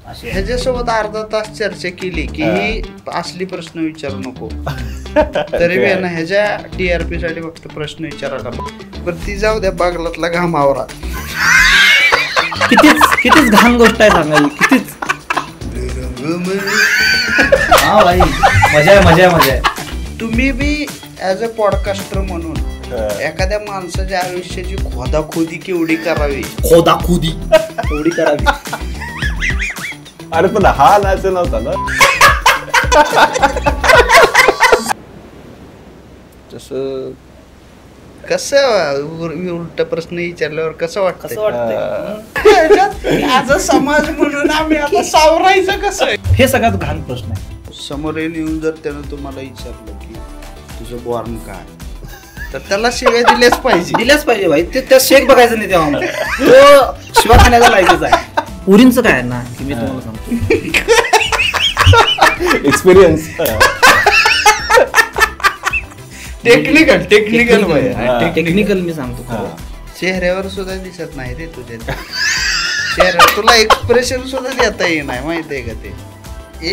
ह्याच्यासोबत अर्धा तास चर्चा केली की ही असली प्रश्न विचारू नको तरी बी ना ह्याच्या TRP साठी फक्त प्रश्न विचारायला पण ती जाऊ द्या बागलातला घामावरा कितीच घाण गोष्ट आहे सांगायची कितीच. हा भाई मजा आहे. तुम्ही बी ऍज अ पॉडकास्टर म्हणून एखाद्या माणसाच्या आयुष्याची खोदाखोदी केवढी करावी अरे पण हा नाच नव्हता ना तसं कसं उलट प्रश्न विचारल्यावर कसं वाटतं आज समाज म्हणून आम्ही आता सावरायचं कसं हे सगळ्यात घाण प्रश्न आहे. समोर येऊन जर त्यानं तुम्हाला विचारलं की तुझं बॉर्न काय तर त्याला शिव्या दिल्याच पाहिजे भाई. त्या शेक बघायचं नाही तेव्हा तो शिवा खाण्याचा लायकीच आहे. पुरींचं काय ना की मी तुम्हाला सांगतो एक्सपिरियन्स टेक्निकल मी सांगतो. चेहऱ्यावर सुद्धा दिसत नाही रे तुझ्या चेहऱ्यावर तुला एक्सप्रेशन सुद्धा देता येईल नाही माहिती आहे का ते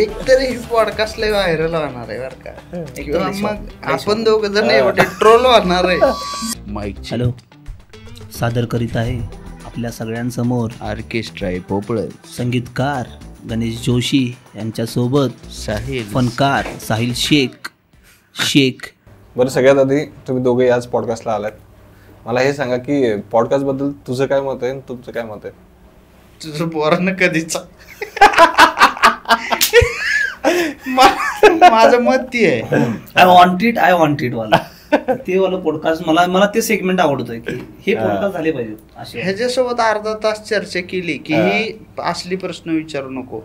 एक तरी पॉडकास्टला व्हायरल होणार आहे बरं का किंवा मग आपण दोघं जण एवढे ट्रोल होणार आहे. हॅलो सादर करीत आहे आपल्या सगळ्यांसमोर ऑर्केस्ट्रा पोपळ संगीतकार गणेश जोशी यांच्यासोबत फनकार साहिल शेख. बरं सगळ्यात आधी तुम्ही दोघे याच पॉडकास्टला आलात. मला हे सांगा की पॉडकास्ट बद्दल तुझं काय मत आहे तुमचं काय मत आहे. तुझं पोरांना कधीच माझं मत ती आहे आय वॉन्ट इट वाला ते वाला पॉडकास्ट मला ते सेगमेंट आवडतोय की हे पॉडकास्ट झाले पाहिजे. ह्याच्यासोबत अर्धा तास चर्चा केली की ही असली प्रश्न विचारू नको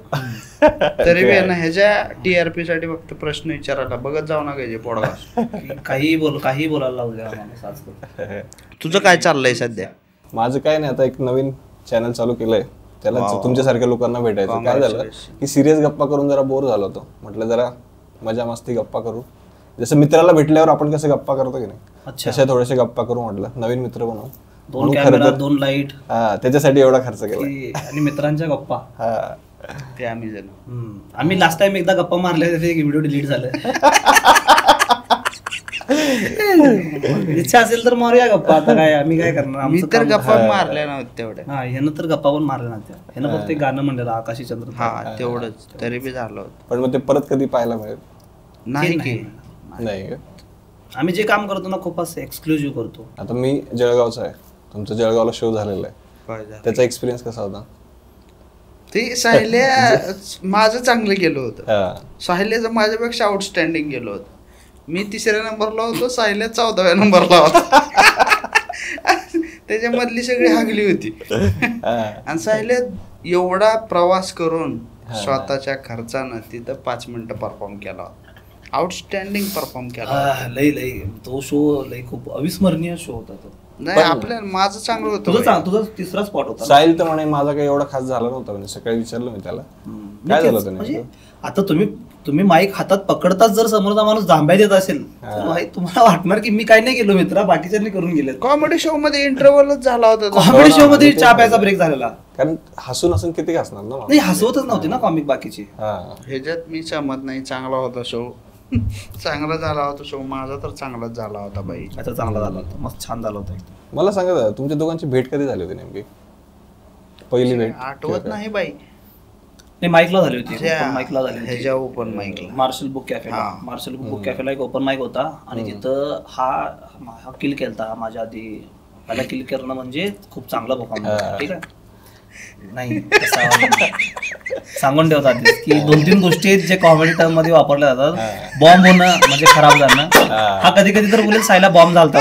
तरी बी ना ह्याच्या TRP साठी फक्त प्रश्न विचारायला बघत जाऊ नका पॉडकास्ट काही बोलायला लावू द्या. तुझं काय चाललंय सध्या. माझं काय नाही आता एक नवीन चॅनल चालू केलंय त्याला तुमच्यासारख्या लोकांना भेटायचं. काय झालं की सिरियस गप्पा करून जरा बोर झालो होतो म्हटलं जरा मजा मस्ती गप्पा करू जसं मित्राला भेटल्यावर आपण कसं गप्पा करतो की नाही तशा थोडेसे गप्पा करू म्हटलं नवीन मित्र बनवू 2 कॅमेरा 2 लाईट त्याच्यासाठी एवढा खर्च केला आणि मित्रांच्या गप्पा ते आम्ही लास्ट टाइम एकदा गप्पा मारल्या व्हिडिओ डिलीट झालं. इच्छा असेल तर मारूया गप्पा आता काय आम्ही काय करणार. मी तर गप्पा मारल्या नव्हत्या तेवढ्या ह्यानं तर गप्पा पण मारल्या नव्हत्या. ह्यानं फक्त गाणं म्हणलेलं आकाशी चंद्र तेवढंच तरी बी झालं होतं पण मग ते परत कधी पाहायला मिळेल नाही. आम्ही जे काम करतो ना खूप असं एक्सक्लुझिव्ह करतो. आता मी जळगावचा आहे तुमचं जळगावला शो झालेला आहे त्याचा एक्सपिरियन्स कसा होता. ते साहिल्या माझं चांगलं गेलं होतं. साहिल्याचं माझ्यापेक्षा आउटस्टँडिंग गेलं होतं. मी 3ऱ्या नंबरला होतो साहिल्या 14व्या नंबरला होता त्याच्यामधली सगळी हागली होती आणि साहिल्या एवढा प्रवास करून स्वतःच्या खर्चानं तिथं 5 मिनिटं परफॉर्म केला होता. आउटस्टँडिंग परफॉर्म केला. लई तो शो लई खूप अविस्मरणीय शो होता तो. नाही आपल्याला माझं चांगलं होतं. तुझा 3रा स्पॉट होता. साहिल तर म्हणे माझा काही एवढा खास झाला नव्हता म्हणजे सकाळी विचारलं मी त्याला काय झालं होतं म्हणजे आता तुम्ही माईक हातात पकडताच जर समोरचा माणूस जांभ्या देत असेल तर तुम्हाला वाटणार की मी काय नाही केलो मित्रा बाकीच्यांनी करून गेले. कॉमेडी शो मध्ये इंटरव्हलच झाला होता. कॉमेडी शो मध्ये चहा प्यायचा ब्रेक झालेला कारण हसून किती हसणार ना नाही हसवतच नव्हती ना कॉमिक बाकीची. ह्याच्यात मी सहमत नाही. चांगला होता शो चांगला झाला होता शो माझा तर चांगलाच झाला होता बाई. आता चांगला झाला होता मस्त छान झाला होता. मला सांगा तुमच्या दोघांची भेट कधी झाली होती नेमकी पहिली भेट आठवत नाही बाई. माईकला झाली होती. माईकला झाली ह्याच्या ओपन माईकला मार्शल बुक कॅफेला एक ओपन माईक होता आणि तिथं हा किल केलता माझ्या आधी. पहिला किल करणं म्हणजे खूप चांगला परफॉर्मन्स ठीक आहे नाही सांगून ठेवतात की 2-3 गोष्टी आहेत जे कॉमेडी टर्म मध्ये वापरल्या जातात. बॉम्ब होणं म्हणजे खराब जाणं. हा कधी तर बोलेल सायला बॉम्ब झालता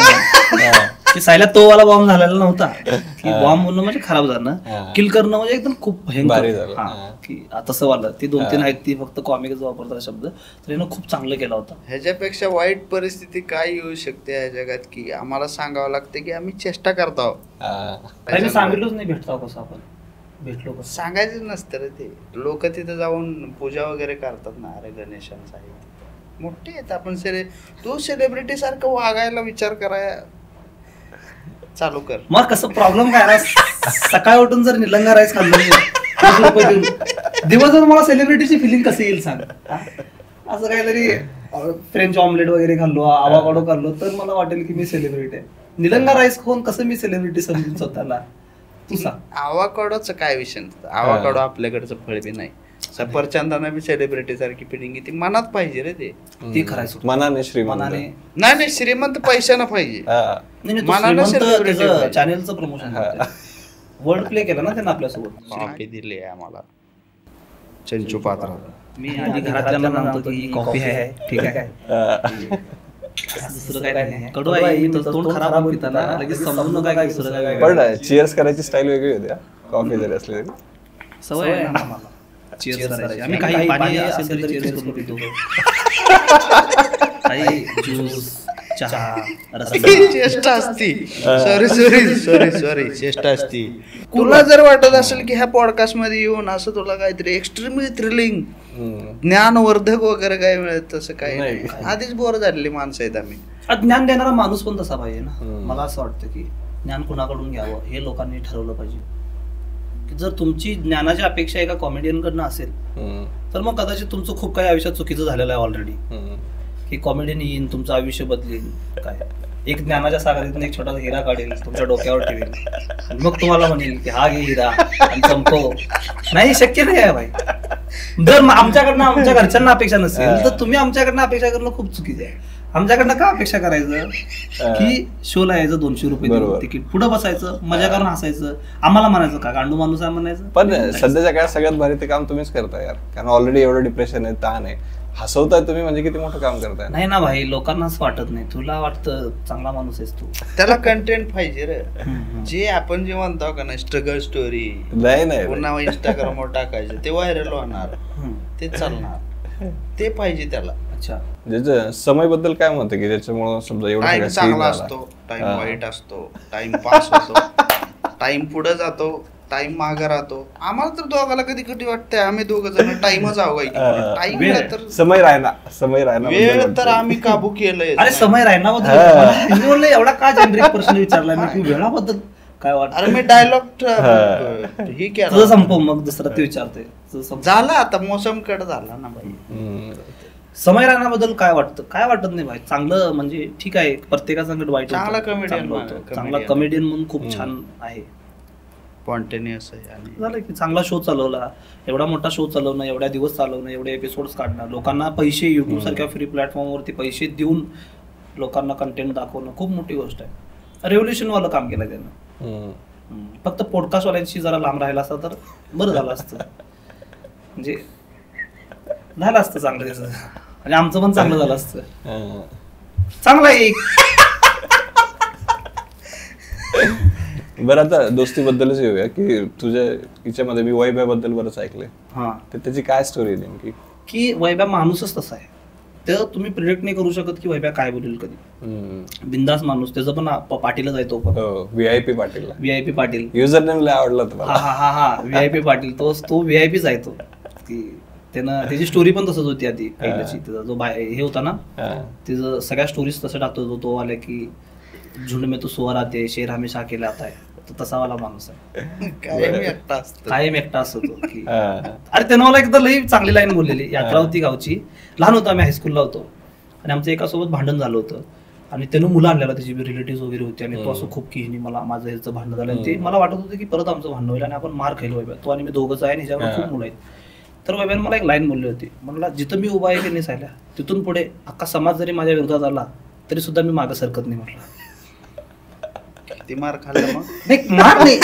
की सायला तो वाला बॉम्ब झालेला नव्हता की बॉम्ब होणं म्हणजे खराब जाणं. किल करणं म्हणजे एकदम खूप भयंकर की तसं वाटलं. ती 2-3 आहेत ती फक्त कॉमिकच वापरतात शब्द तर यानं खूप चांगलं केला होता. ह्याच्यापेक्षा वाईट परिस्थिती काय येऊ शकते या जगात की आम्हाला सांगावं लागतं की आम्ही चेष्टा करतो. सांगितलंच नाही भेटतो कसं आपण भेटलो कसं सांगायचं नसतं रे. ते लोक तिथं जाऊन पूजा वगैरे करतात ना. अरे गणेशांचा मोठे आहेत आपण तू सेलिब्रिटी सारखं वागायला विचार कराय चालू कर. मग कसं प्रॉब्लेम काय सकाळी उठून जर निलंगा राईस खाल्लं ₹20 देऊन दिवसभर मला सेलिब्रिटीची फिलिंग कशी येईल सांग. असं काहीतरी फ्रेंच ऑमलेट वगैरे खाल्लो, आवाकाडो खाल्लो तर मला वाटेल की मी सेलिब्रिटी आहे. निलंगा राईस खाऊन कसं मी सेलिब्रिटी समजून स्वतःला, तू सांग. आवाकाडोचं काय विषय नसतं. आवाकाडो आपल्याकडचं फळ बी नाही. सफरचंदाना बी सेलिब्रिटी सारखी फिलिंग येते. मनात पाहिजे रे ते करायचं मनाने श्रीमंत. मनाने नाही श्रीमंत पैशानं पाहिजे. मनानं चॅनेलचं प्रमोशन वर्ल्ड प्ले केला ना त्यांना आपल्यासोबत. कॉफी दिली आहे आम्हाला चंचू पात्र. मी आधी घरातल्यांना म्हणतो की कॉफी आहे, ठीक आहे, दुसरं काय नाही. कडू आहे मी तोंड खराब होताना लगेच समजून काय दुसरं काय. पण चिअर्स करायची स्टाईल वेगळी होती कॉफी जरी असली तरी. सवय आहे ना आम्हाला चिअर्स करायची. आम्ही काही पाणी असेल तरी चिअर्स करून पितो. काही ज्यूस, चहा, चेष्टा असती. सॉरी चेष्टा असती. तुला जर वाटत असेल की ह्या पॉडकास्ट मध्ये येऊन असं तुला काहीतरी एक्स्ट्रीमली थ्रिलिंग ज्ञानवर्धक वगैरे काय मिळत तसं काही नाही. आधीच बोर झालेली माणसं आहेत आम्ही. ज्ञान देणारा माणूस पण तसा पाहिजे ना. मला असं वाटतं की ज्ञान कुणाकडून घ्यावं हे लोकांनी ठरवलं पाहिजे. की जर तुमची ज्ञानाची अपेक्षा एका कॉमेडियन कडनं असेल तर मग कदाचित तुमचं खूप काही आयुष्यात चुकीचं झालेलं आहे ऑलरेडी. की कॉमेडियन येईन तुमचं आयुष्य बदलेल, काय एक ज्ञानाच्या सागरातून एक छोटासा हिरा काढेल तुमच्या डोक्यावर ठेवेल मग तुम्हाला म्हणेल की हा घे हिरा आणि चमको. नाही, शक्य नाही आहे भाई. जर आमच्याकडनं आमच्या घरच्यांना अपेक्षा नसेल तर तुम्ही आमच्याकडनं अपेक्षा करणं खूप चुकीचं आहे. आमच्याकडनं का अपेक्षा करायचं की शोला यायचं ₹200 तिकीट, पुढे बसायचं, मजा करून हसायचं, आम्हाला म्हणायचं का गांडू माणूस आहे म्हणायचं. पण सध्याच्या काळात सगळ्यात भारी ते काम तुम्हीच करताय यार. कारण ऑलरेडी एवढं डिप्रेशन आहे, ताण आहे, हसवताय तुम्ही म्हणजे किती मोठं काम करताय. नाही ना भाई, लोकांनाच वाटत नाही. तुला वाटतं चांगला माणूस आहेस तू. त्याला कंटेंट पाहिजे रे. जे आपण जे म्हणतो का ना स्ट्रगल स्टोरी नाही पुन्हा इंस्टाग्रामवर टाकायचं ते व्हायरल होणार, ते चालणार, ते पाहिजे त्याला. अच्छा, ज्याचं समय बद्दल काय म्हणतं की त्याच्यामुळे समजा टाइम एवढं चांगला असतो, टाइम वाईट असतो, टाइम पास होतो, टाइम पुढे जातो, टाइम मागे राहतो. आम्हाला तर दोघाला कधी कधी वाटतंय आम्ही दोघं जण टाइमच टाइम तर समय राहणार वेळ तर आम्ही काबू केलंय. अरे समय राहण्याबद्दल एवढा का जनरिक प्रश्न विचारला मी वेळाबद्दल काय वाटतं. अरे मी डायलॉग हे केलं संपव मग दुसरा ते विचारतोय. झाला आता मोसम कट झाला ना भाई. समय राहण्याबद्दल काय वाटतं? काय वाटत नाही भाई, चांगलं म्हणजे ठीक आहे, प्रत्येकाचा वाईट चांगला कमेडियन म्हणून खूप छान आहे, स्पॉन्टेनियस आहे. आणि झालं की चांगला शो चालवला, एवढा मोठा शो चालवणं, एवढ्या दिवस चालवणं, एवढे एपिसोड्स काढणं, लोकांना पैसे युट्यूब सारख्या फ्री प्लॅटफॉर्मवरती पैसे देऊन लोकांना कंटेंट दाखवणं खूप मोठी गोष्ट आहे. रेव्होल्युशन वालं काम केलं त्यानं. फक्त पॉडकास्टवाल्यांशी जरा लांब राहिला असता तर बरं झालं असतं, म्हणजे झालं असतं चांगलं त्याचं, आणि आमचं पण चांगलं झालं असतं. चांगलं आहे. बरं, आता दोस्ती बद्दलच येऊया की तुझ्या हिच्यामध्ये मी वैभ्या बद्दल बरंच ऐकलंय. हा, तर त्याची काय स्टोरी आहे नेमकी? की वैभ्या माणूसच तसा आहे, तर तुम्ही प्रिडिक्ट नाही करू शकत की वैभ्या काय बोलेल कधी. बिंदास माणूस, त्याचं पण पाटीलच आहे तो पण. VIP Patil. VIP Patil user name लय आवडला तुम्हाला. हा VIP पाटील, तो VIPच आहे तो. की त्यानं त्याची स्टोरी पण तसंच होती आधी पहिल्याची. त्याचा जो हे होता ना, त्याचं सगळ्या स्टोरीज तसं टाकतो तो आल्या की झुंड में तो सोअर आते, शेर हमेशा अकेला आता है, तो तसा वाला माणूस आहे. कायम एकटा असतो तो. अरे त्यानं मला एकदा लई चांगली लाईन बोललेली. यात्रा होती गावची, लहान होतो आम्ही, हायस्कूलला होतो, आणि आमचं एकासोबत भांडण झालं होतं, आणि त्यानं मुलं आणलेला, त्याची रिलेटिव्ह वगैरे होती, आणि तो असं खूप की मला माझं ह्याचं भांडण झालं. ते मला वाटत होतं की परत आमचं भांडण होईल आणि आपण मार खाईल वैभ्या, तो आणि मी दोघंच आहे, आणि ह्याच्यावर खूप मुलं आहेत. तर वैभ्यानं मला एक लाईन बोलली होती, म्हणला जिथं मी उभा आहे की नाही सायला, तिथून पुढे अख्खा समाज जरी माझ्या विरोधात आला तरी सुद्धा मी मागं सरकत नाही. म्हटलं ती मार खाल्ला मग नाही, मार नाही,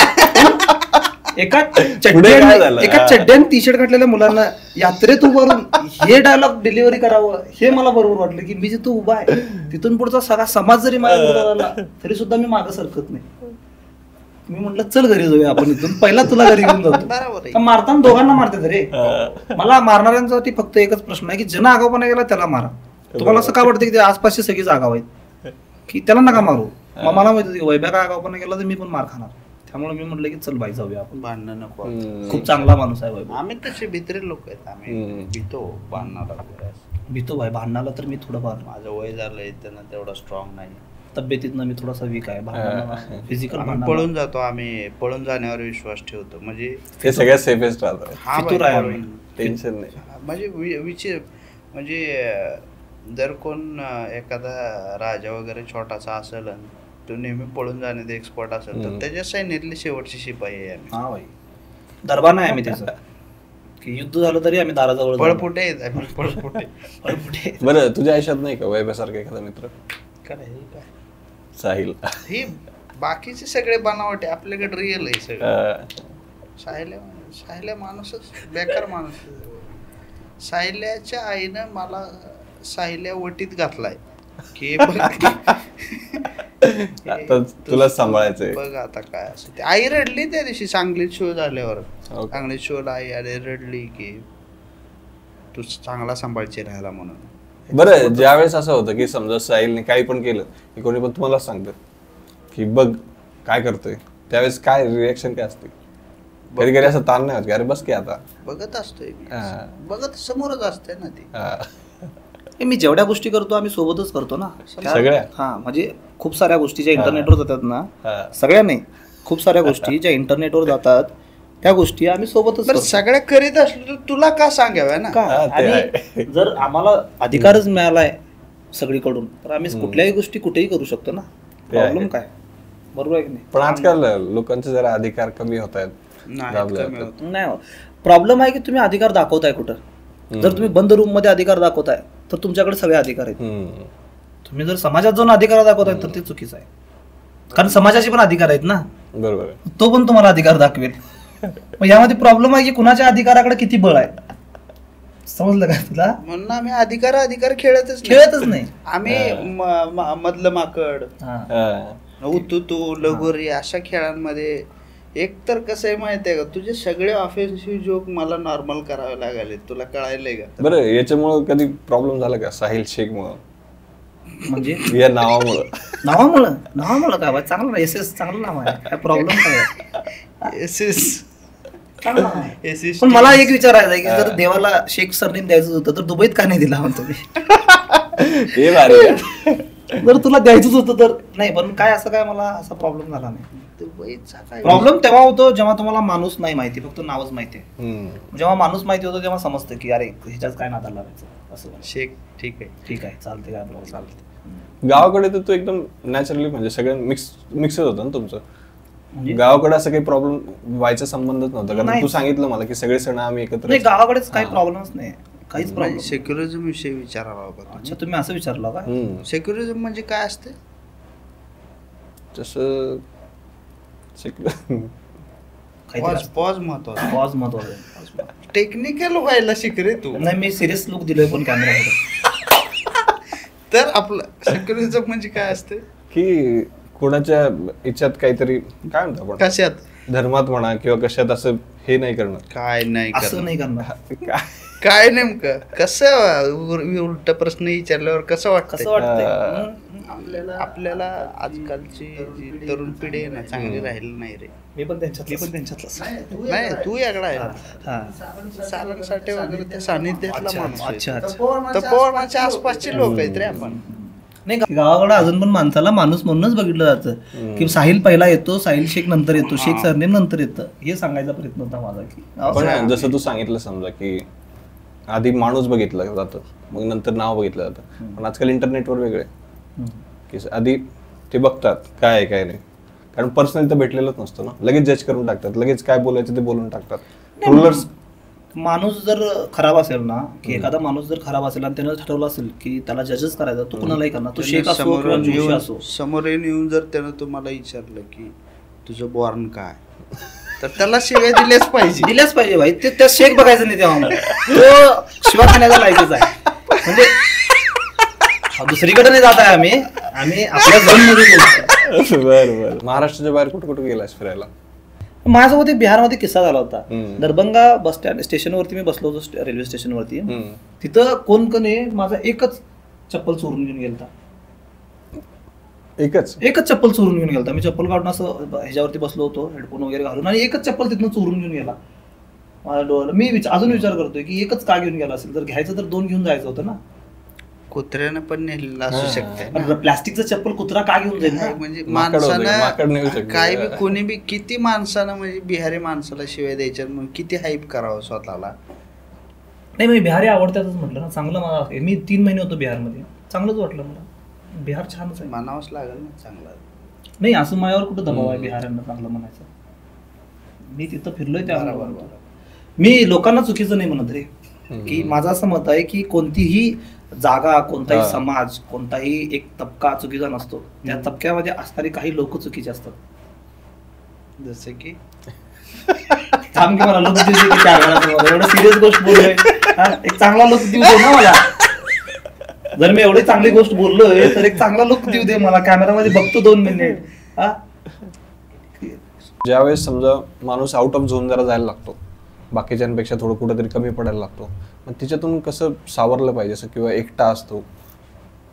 एका चड्ड्यान टी शर्ट घातलेल्या मुलांना यात्रेत उभारून हे डायलॉग डिलिव्हरी करावं, हे मला बरोबर वाटलं की मी जिथं उभा आहे तिथून पुढचा सगळा समाज जरी माझ्या विरोधात आला तरी सुद्धा मी मागं सरकत नाही. मी म्हटलं चल घरी जाऊया आपण, इथून पहिला तुला घरी घेऊन जातो. मारताना दोघांना मारते रे. मला मारणाऱ्यांसाठी फक्त एकच प्रश्न आहे की ज्यांना आगाऊपणा गेला त्याला मारा. तुम्हाला असं का वाटतं की ते आसपासची सगळीच आगाव आहेत की त्याला नका मारू? मग मला माहिती होती की वैभ्या का आगाऊपणा गेला तर मी पण मार खाणार. त्यामुळे मी म्हटलं की चल बाई जाऊया आपण, भांडणं नको. खूप चांगला माणूस आहे वैभव. आम्ही तसे भित्री लोक आहेत, आम्ही भीतो भांडणाला. भीतो भाई भांडणाला, तर मी थोडंफार माझं वय झालंय त्यांना तेवढा स्ट्रॉंग नाही. तब्येतीतनं मी थोडासा वीक आहे, फिजिकल पळून जातो आम्ही, पळून जाण्यावर विश्वास ठेवतो, म्हणजे ते सगळ्यात सेफेस्ट राहतं. हा फितूर बाई, आहे पळून. टेन्शन नाही. म्हणजे म्हणजे जर कोण एखादा राजा वगैरे छोटासा असेल आणि तो नेहमी पळून जाण्यात एक्सपर्ट असेल तर त्याच्या सैन्यातली शेवटची शिपाई आहे आम्ही. हा भाई, दरबार नाही आम्ही त्याचं की युद्ध झालं तरी आम्ही दाराजवळ पळपुटे आहेत आम्ही, पळपुटे. पळपुटे. बरं, तुझ्या आयुष्यात नाही का वैभ्यासारखा एखादा मित्र? काय काय साहिल. हे बाकीचे सगळे बनावटे, आपल्याकडे रिअल आहे सगळं. साहिल्या माणूसच बेकार माणूस. साहिल्याच्या आईनं मला साहिल्या वटीत घातलाय की आता तुलाच सांभाळायचंय. बघ आता काय असं. आई रडली त्या दिवशी सांगलीत शो झाल्यावर. सांगलीत शोला आई आले, रडली की तू चांगला सांभाळची राहायला म्हणून. बरं, ज्यावेळेस असं होतं की समजा साहिलने काही पण केलं की कोणी पण तुम्हाला सांगतं की बघ काय करतोय, त्यावेळेस काय रिएक्शन काय असते? कधी कधी असं ताण नाही होत की अरे बस की आता बघत असतोय मी, बघत समोरच असते ना ती. मी जेवढ्या गोष्टी करतो आम्ही सोबतच करतो ना सगळ्या. हा, म्हणजे खूप साऱ्या गोष्टी ज्या इंटरनेटवर जातात ना, सगळ्या नाही, खूप साऱ्या गोष्टी ज्या इंटरनेटवर जातात त्या गोष्टी आम्ही सोबतच करतो. सगळ्या करीत असलो तर तुला का सांगाव्या ना? आणि जर आम्हाला अधिकारच मिळालाय सगळीकडून तर आम्ही कुठल्याही गोष्टी कुठेही करू शकतो ना. प्रॉब्लेम काय? बरोबर आहे की नाही? पण आजकाल लोकांचे जरा अधिकार कमी होत आहेत. नाही, प्रॉब्लेम आहे की तुम्ही अधिकार दाखवताय कुठं. जर तुम्ही बंद रूम मध्ये अधिकार दाखवताय तर तुमच्याकडे सगळे अधिकार आहेत. तुम्ही जर समाजात जाऊन अधिकार दाखवताय तर ते चुकीचं आहे, कारण समाजाचे पण अधिकार आहेत ना. बरोबर, तो पण तुम्हाला अधिकार दाखवेल. मग यामध्ये प्रॉब्लेम आहे की कुणाच्या अधिकाराकडे किती बळ आहे. समजलं का तुला? म्हणून आम्ही अधिकार खेळतच नाही. आम्ही मधलं माकड, उतू लगोरी अशा खेळांमध्ये एक तर कसं आहे माहिती आहे का, तुझे सगळे ऑफेन्सिव्ह जोक मला नॉर्मल करावे लागले. तुला कळायलंय का? बरं, याच्यामुळे कधी प्रॉब्लेम झाला का साहिल शेख मुळे? म्हणजे या नावामुळं काय चांगलं, एस चांगलं नाव आहे, काय प्रॉब्लेम काय? पण मला एक विचारायचं आहे की जर देवाला शेख सरनेम द्यायचं होतं तर दुबईत का नाही दिला म्हणतो मी? जर तुला द्यायचंच होतं तर नाही, पण काय असं काय मला असा प्रॉब्लेम झाला नाही. प्रॉब्लेम तेव्हा होतो जेव्हा तुम्हाला माणूस नाही माहिती, फक्त नावच माहिती आहे. जेव्हा माणूस माहिती होतो तेव्हा समजतं की अरे ह्याच्यात काय नादाला लावायचं असं. शेख ठीक आहे चालते, काय प्रॉब्लेम चालते. गावाकडे तर तू एकदम नॅचरली म्हणजे सगळं मिक्सच होतं ना तुमचं. गावाकडे असं काही प्रॉब्लेम व्हायचा संबंधच नव्हता, कारण तू सांगितलं मला की सगळे सण आम्ही एकत्र. नाही, गावाकडेच काही प्रॉब्लेमच नाही, काहीच प्रॉब्लेम. सेक्युलरिझम विषयी विचारावा होता. अच्छा, तुम्ही असं विचारलं का? सेक्युलरिझम म्हणजे काय असते? जसं पॉज महत्वाचा. टेक्निकल व्हायला शिक रे तू. नाही, मी सिरियस लुक दिलोय पण कॅमेरा. तर आपलं सेक्युलरिझम म्हणजे काय असते की कोणाच्या इच्छात काहीतरी काय म्हणतो आपण, कशात धर्मात म्हणा किंवा कशात असं हे नाही करणं. काय नाही असं नाही करणार. काय नेमकं कसं उलट प्रश्न विचारल्यावर कसं वाटतं? आपल्याला आजकालची जी तरुण पिढी आहे ना, चांगली राहिली नाही रे. मी पण त्यांच्यातलाच नाही, तू याकडा आहे सारंगसाठे वगैरे त्या सानिध्यातला माणूस. अच्छा, तपोवनाच्या आसपासचे लोक आहेत रे आपण. नाही, गावाकडे अजून पण माणसाला माणूस म्हणूनच बघितलं जातं की साहिल पहिला येतो, साहिल शेख नंतर येतो, शेख सरनेम नंतर येतं. हे सांगायचा प्रयत्न होता माझा की पण जसं तू सांगितलं समजा की आधी माणूस बघितलं जातं, मग नंतर नाव बघितलं जातं. पण आजकाल इंटरनेटवर वेगळे की आधी ते बघतात काय आहे काय नाही, कारण पर्सनली तर भेटलेलंच नसतं ना, लगेच जज करून टाकतात, लगेच काय बोलायचं ते बोलून टाकतात. रूलर्स माणूस जर खराब असेल ना, की एखादा माणूस जर खराब असेल आणि त्यानं ठरवलं असेल की त्याला जजच करायचा, तो कुणालाही करणार, तो शेख असो किंवा जोशी असो. समोर येऊन जर त्यानं तुम्हाला विचारलं की तुझं बॉर्न काय, तर त्याला शिव्या दिल्याच पाहिजे भाई. ते त्या शेख बघायचं नाही तेव्हा, तो शिवा खाण्याचा लायकीच आहे. म्हणजे दुसरीकडे नाही जात आहे आम्ही आपल्या झोन मध्ये. बरं, महाराष्ट्राच्या बाहेर कुठे कुठे गेलास फिरायला? माझ्यासोबत बिहारमध्ये किस्सा झाला होता. दरभंगा बस स्टँड स्टेशनवरती मी बसलो होतो, रेल्वे स्टेशनवरती. तिथं कोण माझा एकच चप्पल चोरून घेऊन गेलता. एकच चप्पल चोरून घेऊन गेलता. मी चप्पल काढून असं ह्याच्यावरती बसलो होतो, हेडफोन वगैरे घालून, आणि एकच चप्पल तिथनं चोरून घेऊन गेला. माझ्या डोळ्याला मी अजून विचार करतोय की एकच का घेऊन गेला असेल, जर घ्यायचं तर 2 घेऊन जायचं होतं ना. कुत्र्यानं पण नेलेलं असू शकते. प्लास्टिकचं चप्पल कुत्रा का घेऊन जाईल ना? म्हणजे माकड नेऊ माणसानं शकते. काय बी कोणी बी किती माणसानं म्हणजे बिहारी माणसाला शिवाय द्यायच्या मग किती हाईप करावं स्वतःला. नाही मी बिहारी आवडतातच म्हटलं ना. चांगलं मला मी 3 महिने होतो बिहारमध्ये, चांगलंच वाटलं मला. बिहार छानच आहे. मानावंच लागेल ना चांगला. नाही असं माझ्यावर कुठं दबाव आहे बिहाऱ्यांना चांगलं म्हणायचं. मी तिथं फिरलोय त्या. मी लोकांना चुकीचं नाही म्हणत रे, की माझं असं मत आहे की कोणतीही जागा, कोणताही समाज, कोणताही एक तबका चुकीचा नसतो. त्या तबक्यामध्ये असणारी काही लोक चुकीचे असतात. जसे की थांब की मला लोक दिवशी की 4 वेळा एवढं सिरियस गोष्ट बोललोय. एक चांगला लोक देऊ दे ना मला. जर मी एवढी चांगली गोष्ट बोललोय तर एक चांगला लुक देऊ दे मला. कॅमेरामध्ये बघतो 2 मिनिट. ज्यावेळेस समजा माणूस आउट ऑफ झोन जरा जायला लागतो, बाकीच्यांपेक्षा थोडं कुठेतरी कमी पडायला लागतो, मग तिच्यातून कसं सावरलं पाहिजे असं, किंवा एकटा असतो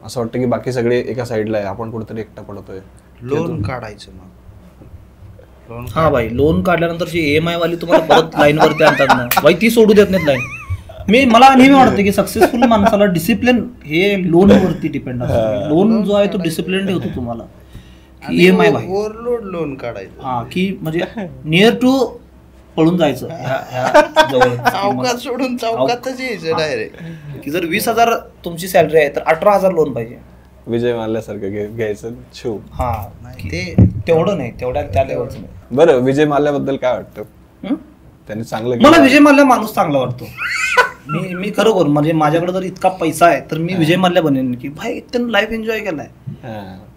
असं वाटतं की बाकी सगळे एका साईडला आहे, आपण कुठेतरी एकटा पडतोय. लोन काढायचं मग. हा भाई, लोन काढल्यानंतर EMI वाली तुम्हाला परत लाईन वरती आणतात ना भाई, ती सोडू देत नाहीत लाईन. मला नेहमी वाटतं की सक्सेसफुल माणसाला डिसिप्लिन हे लोन वरती डिपेंड असतं. लोन जो आहे तो डिसिप्लिन ठेवतो तुम्हाला. EMI भाई ओव्हरलोड लोन काढायचं. हा, की म्हणजे नियर टू पळून जायचं चौकात सोडून चौकातच यायचं डायरेक्ट. की जर 20,000 तुमची सॅलरी आहे तर 18,000 लोन पाहिजे. विजय माल्यासारखं घ्यायचं शिव. हा, ते तेवढं नाही, तेवढ्या त्या लेवलचं नाही. बरं, विजय माल्याबद्दल काय वाटतं? त्यांनी चांगलं मला विजय माल्या माणूस चांगला वाटतो. मी खरोखर म्हणजे माझ्याकडे जर इतका पैसा आहे तर मी विजय माल्या बनेन की भाई त्यानं लाईफ एन्जॉय केलाय.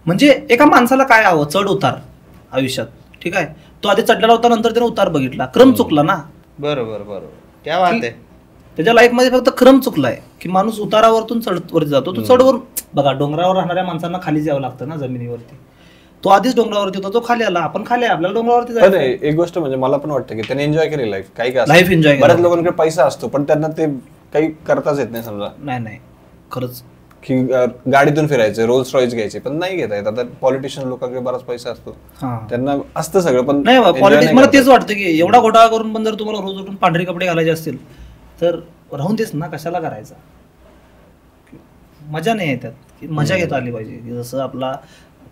म्हणजे एका माणसाला काय हवं, चढ उतार आयुष्यात, ठीक आहे. तो आधी चढलेला होता, नंतर त्याने उतार बघितला, क्रम चुकला ना. बरोबर बरोबर, त्या बात आहे. त्याच्या लाईफ मध्ये फक्त क्रम चुकलाय की माणूस उतारावरतून चढवरती जातो. तो चढवर बघा, डोंगरावर राहणाऱ्या माणसांना खाली यावं लागतं ना जमिनीवरती. तो आधीच डोंगरावरती होता, तो खाली आला, आपण खाली आपल्याला डोंगरावरती जायचं. एक गोष्ट म्हणजे मला पण वाटतं की त्याने एन्जॉय केली लाईफ. काही काय लाईफ एन्जॉय. बऱ्याच लोकांकडे पैसा असतो पण त्यांना ते काही करताच येत नाही. समजा नाही खरंच की गाडीतून फिरायचं, रोल्स रॉयस घ्यायचे, पण नाही घेता येत. आता पॉलिटिशियन लोकांकडे बराच पैसा असतो, त्यांना असतं सगळं, पण नाही पॉलिटिक्स. मला तेच वाटतं की एवढा घोटाळा करून पण जर तुम्हाला रोज उठून पांढरे कपडे घालायचे असतील तर राहून देस ना, कशाला करायचा. मजा नाही आहे त्यात, मजा घेता आली पाहिजे. जसं आपला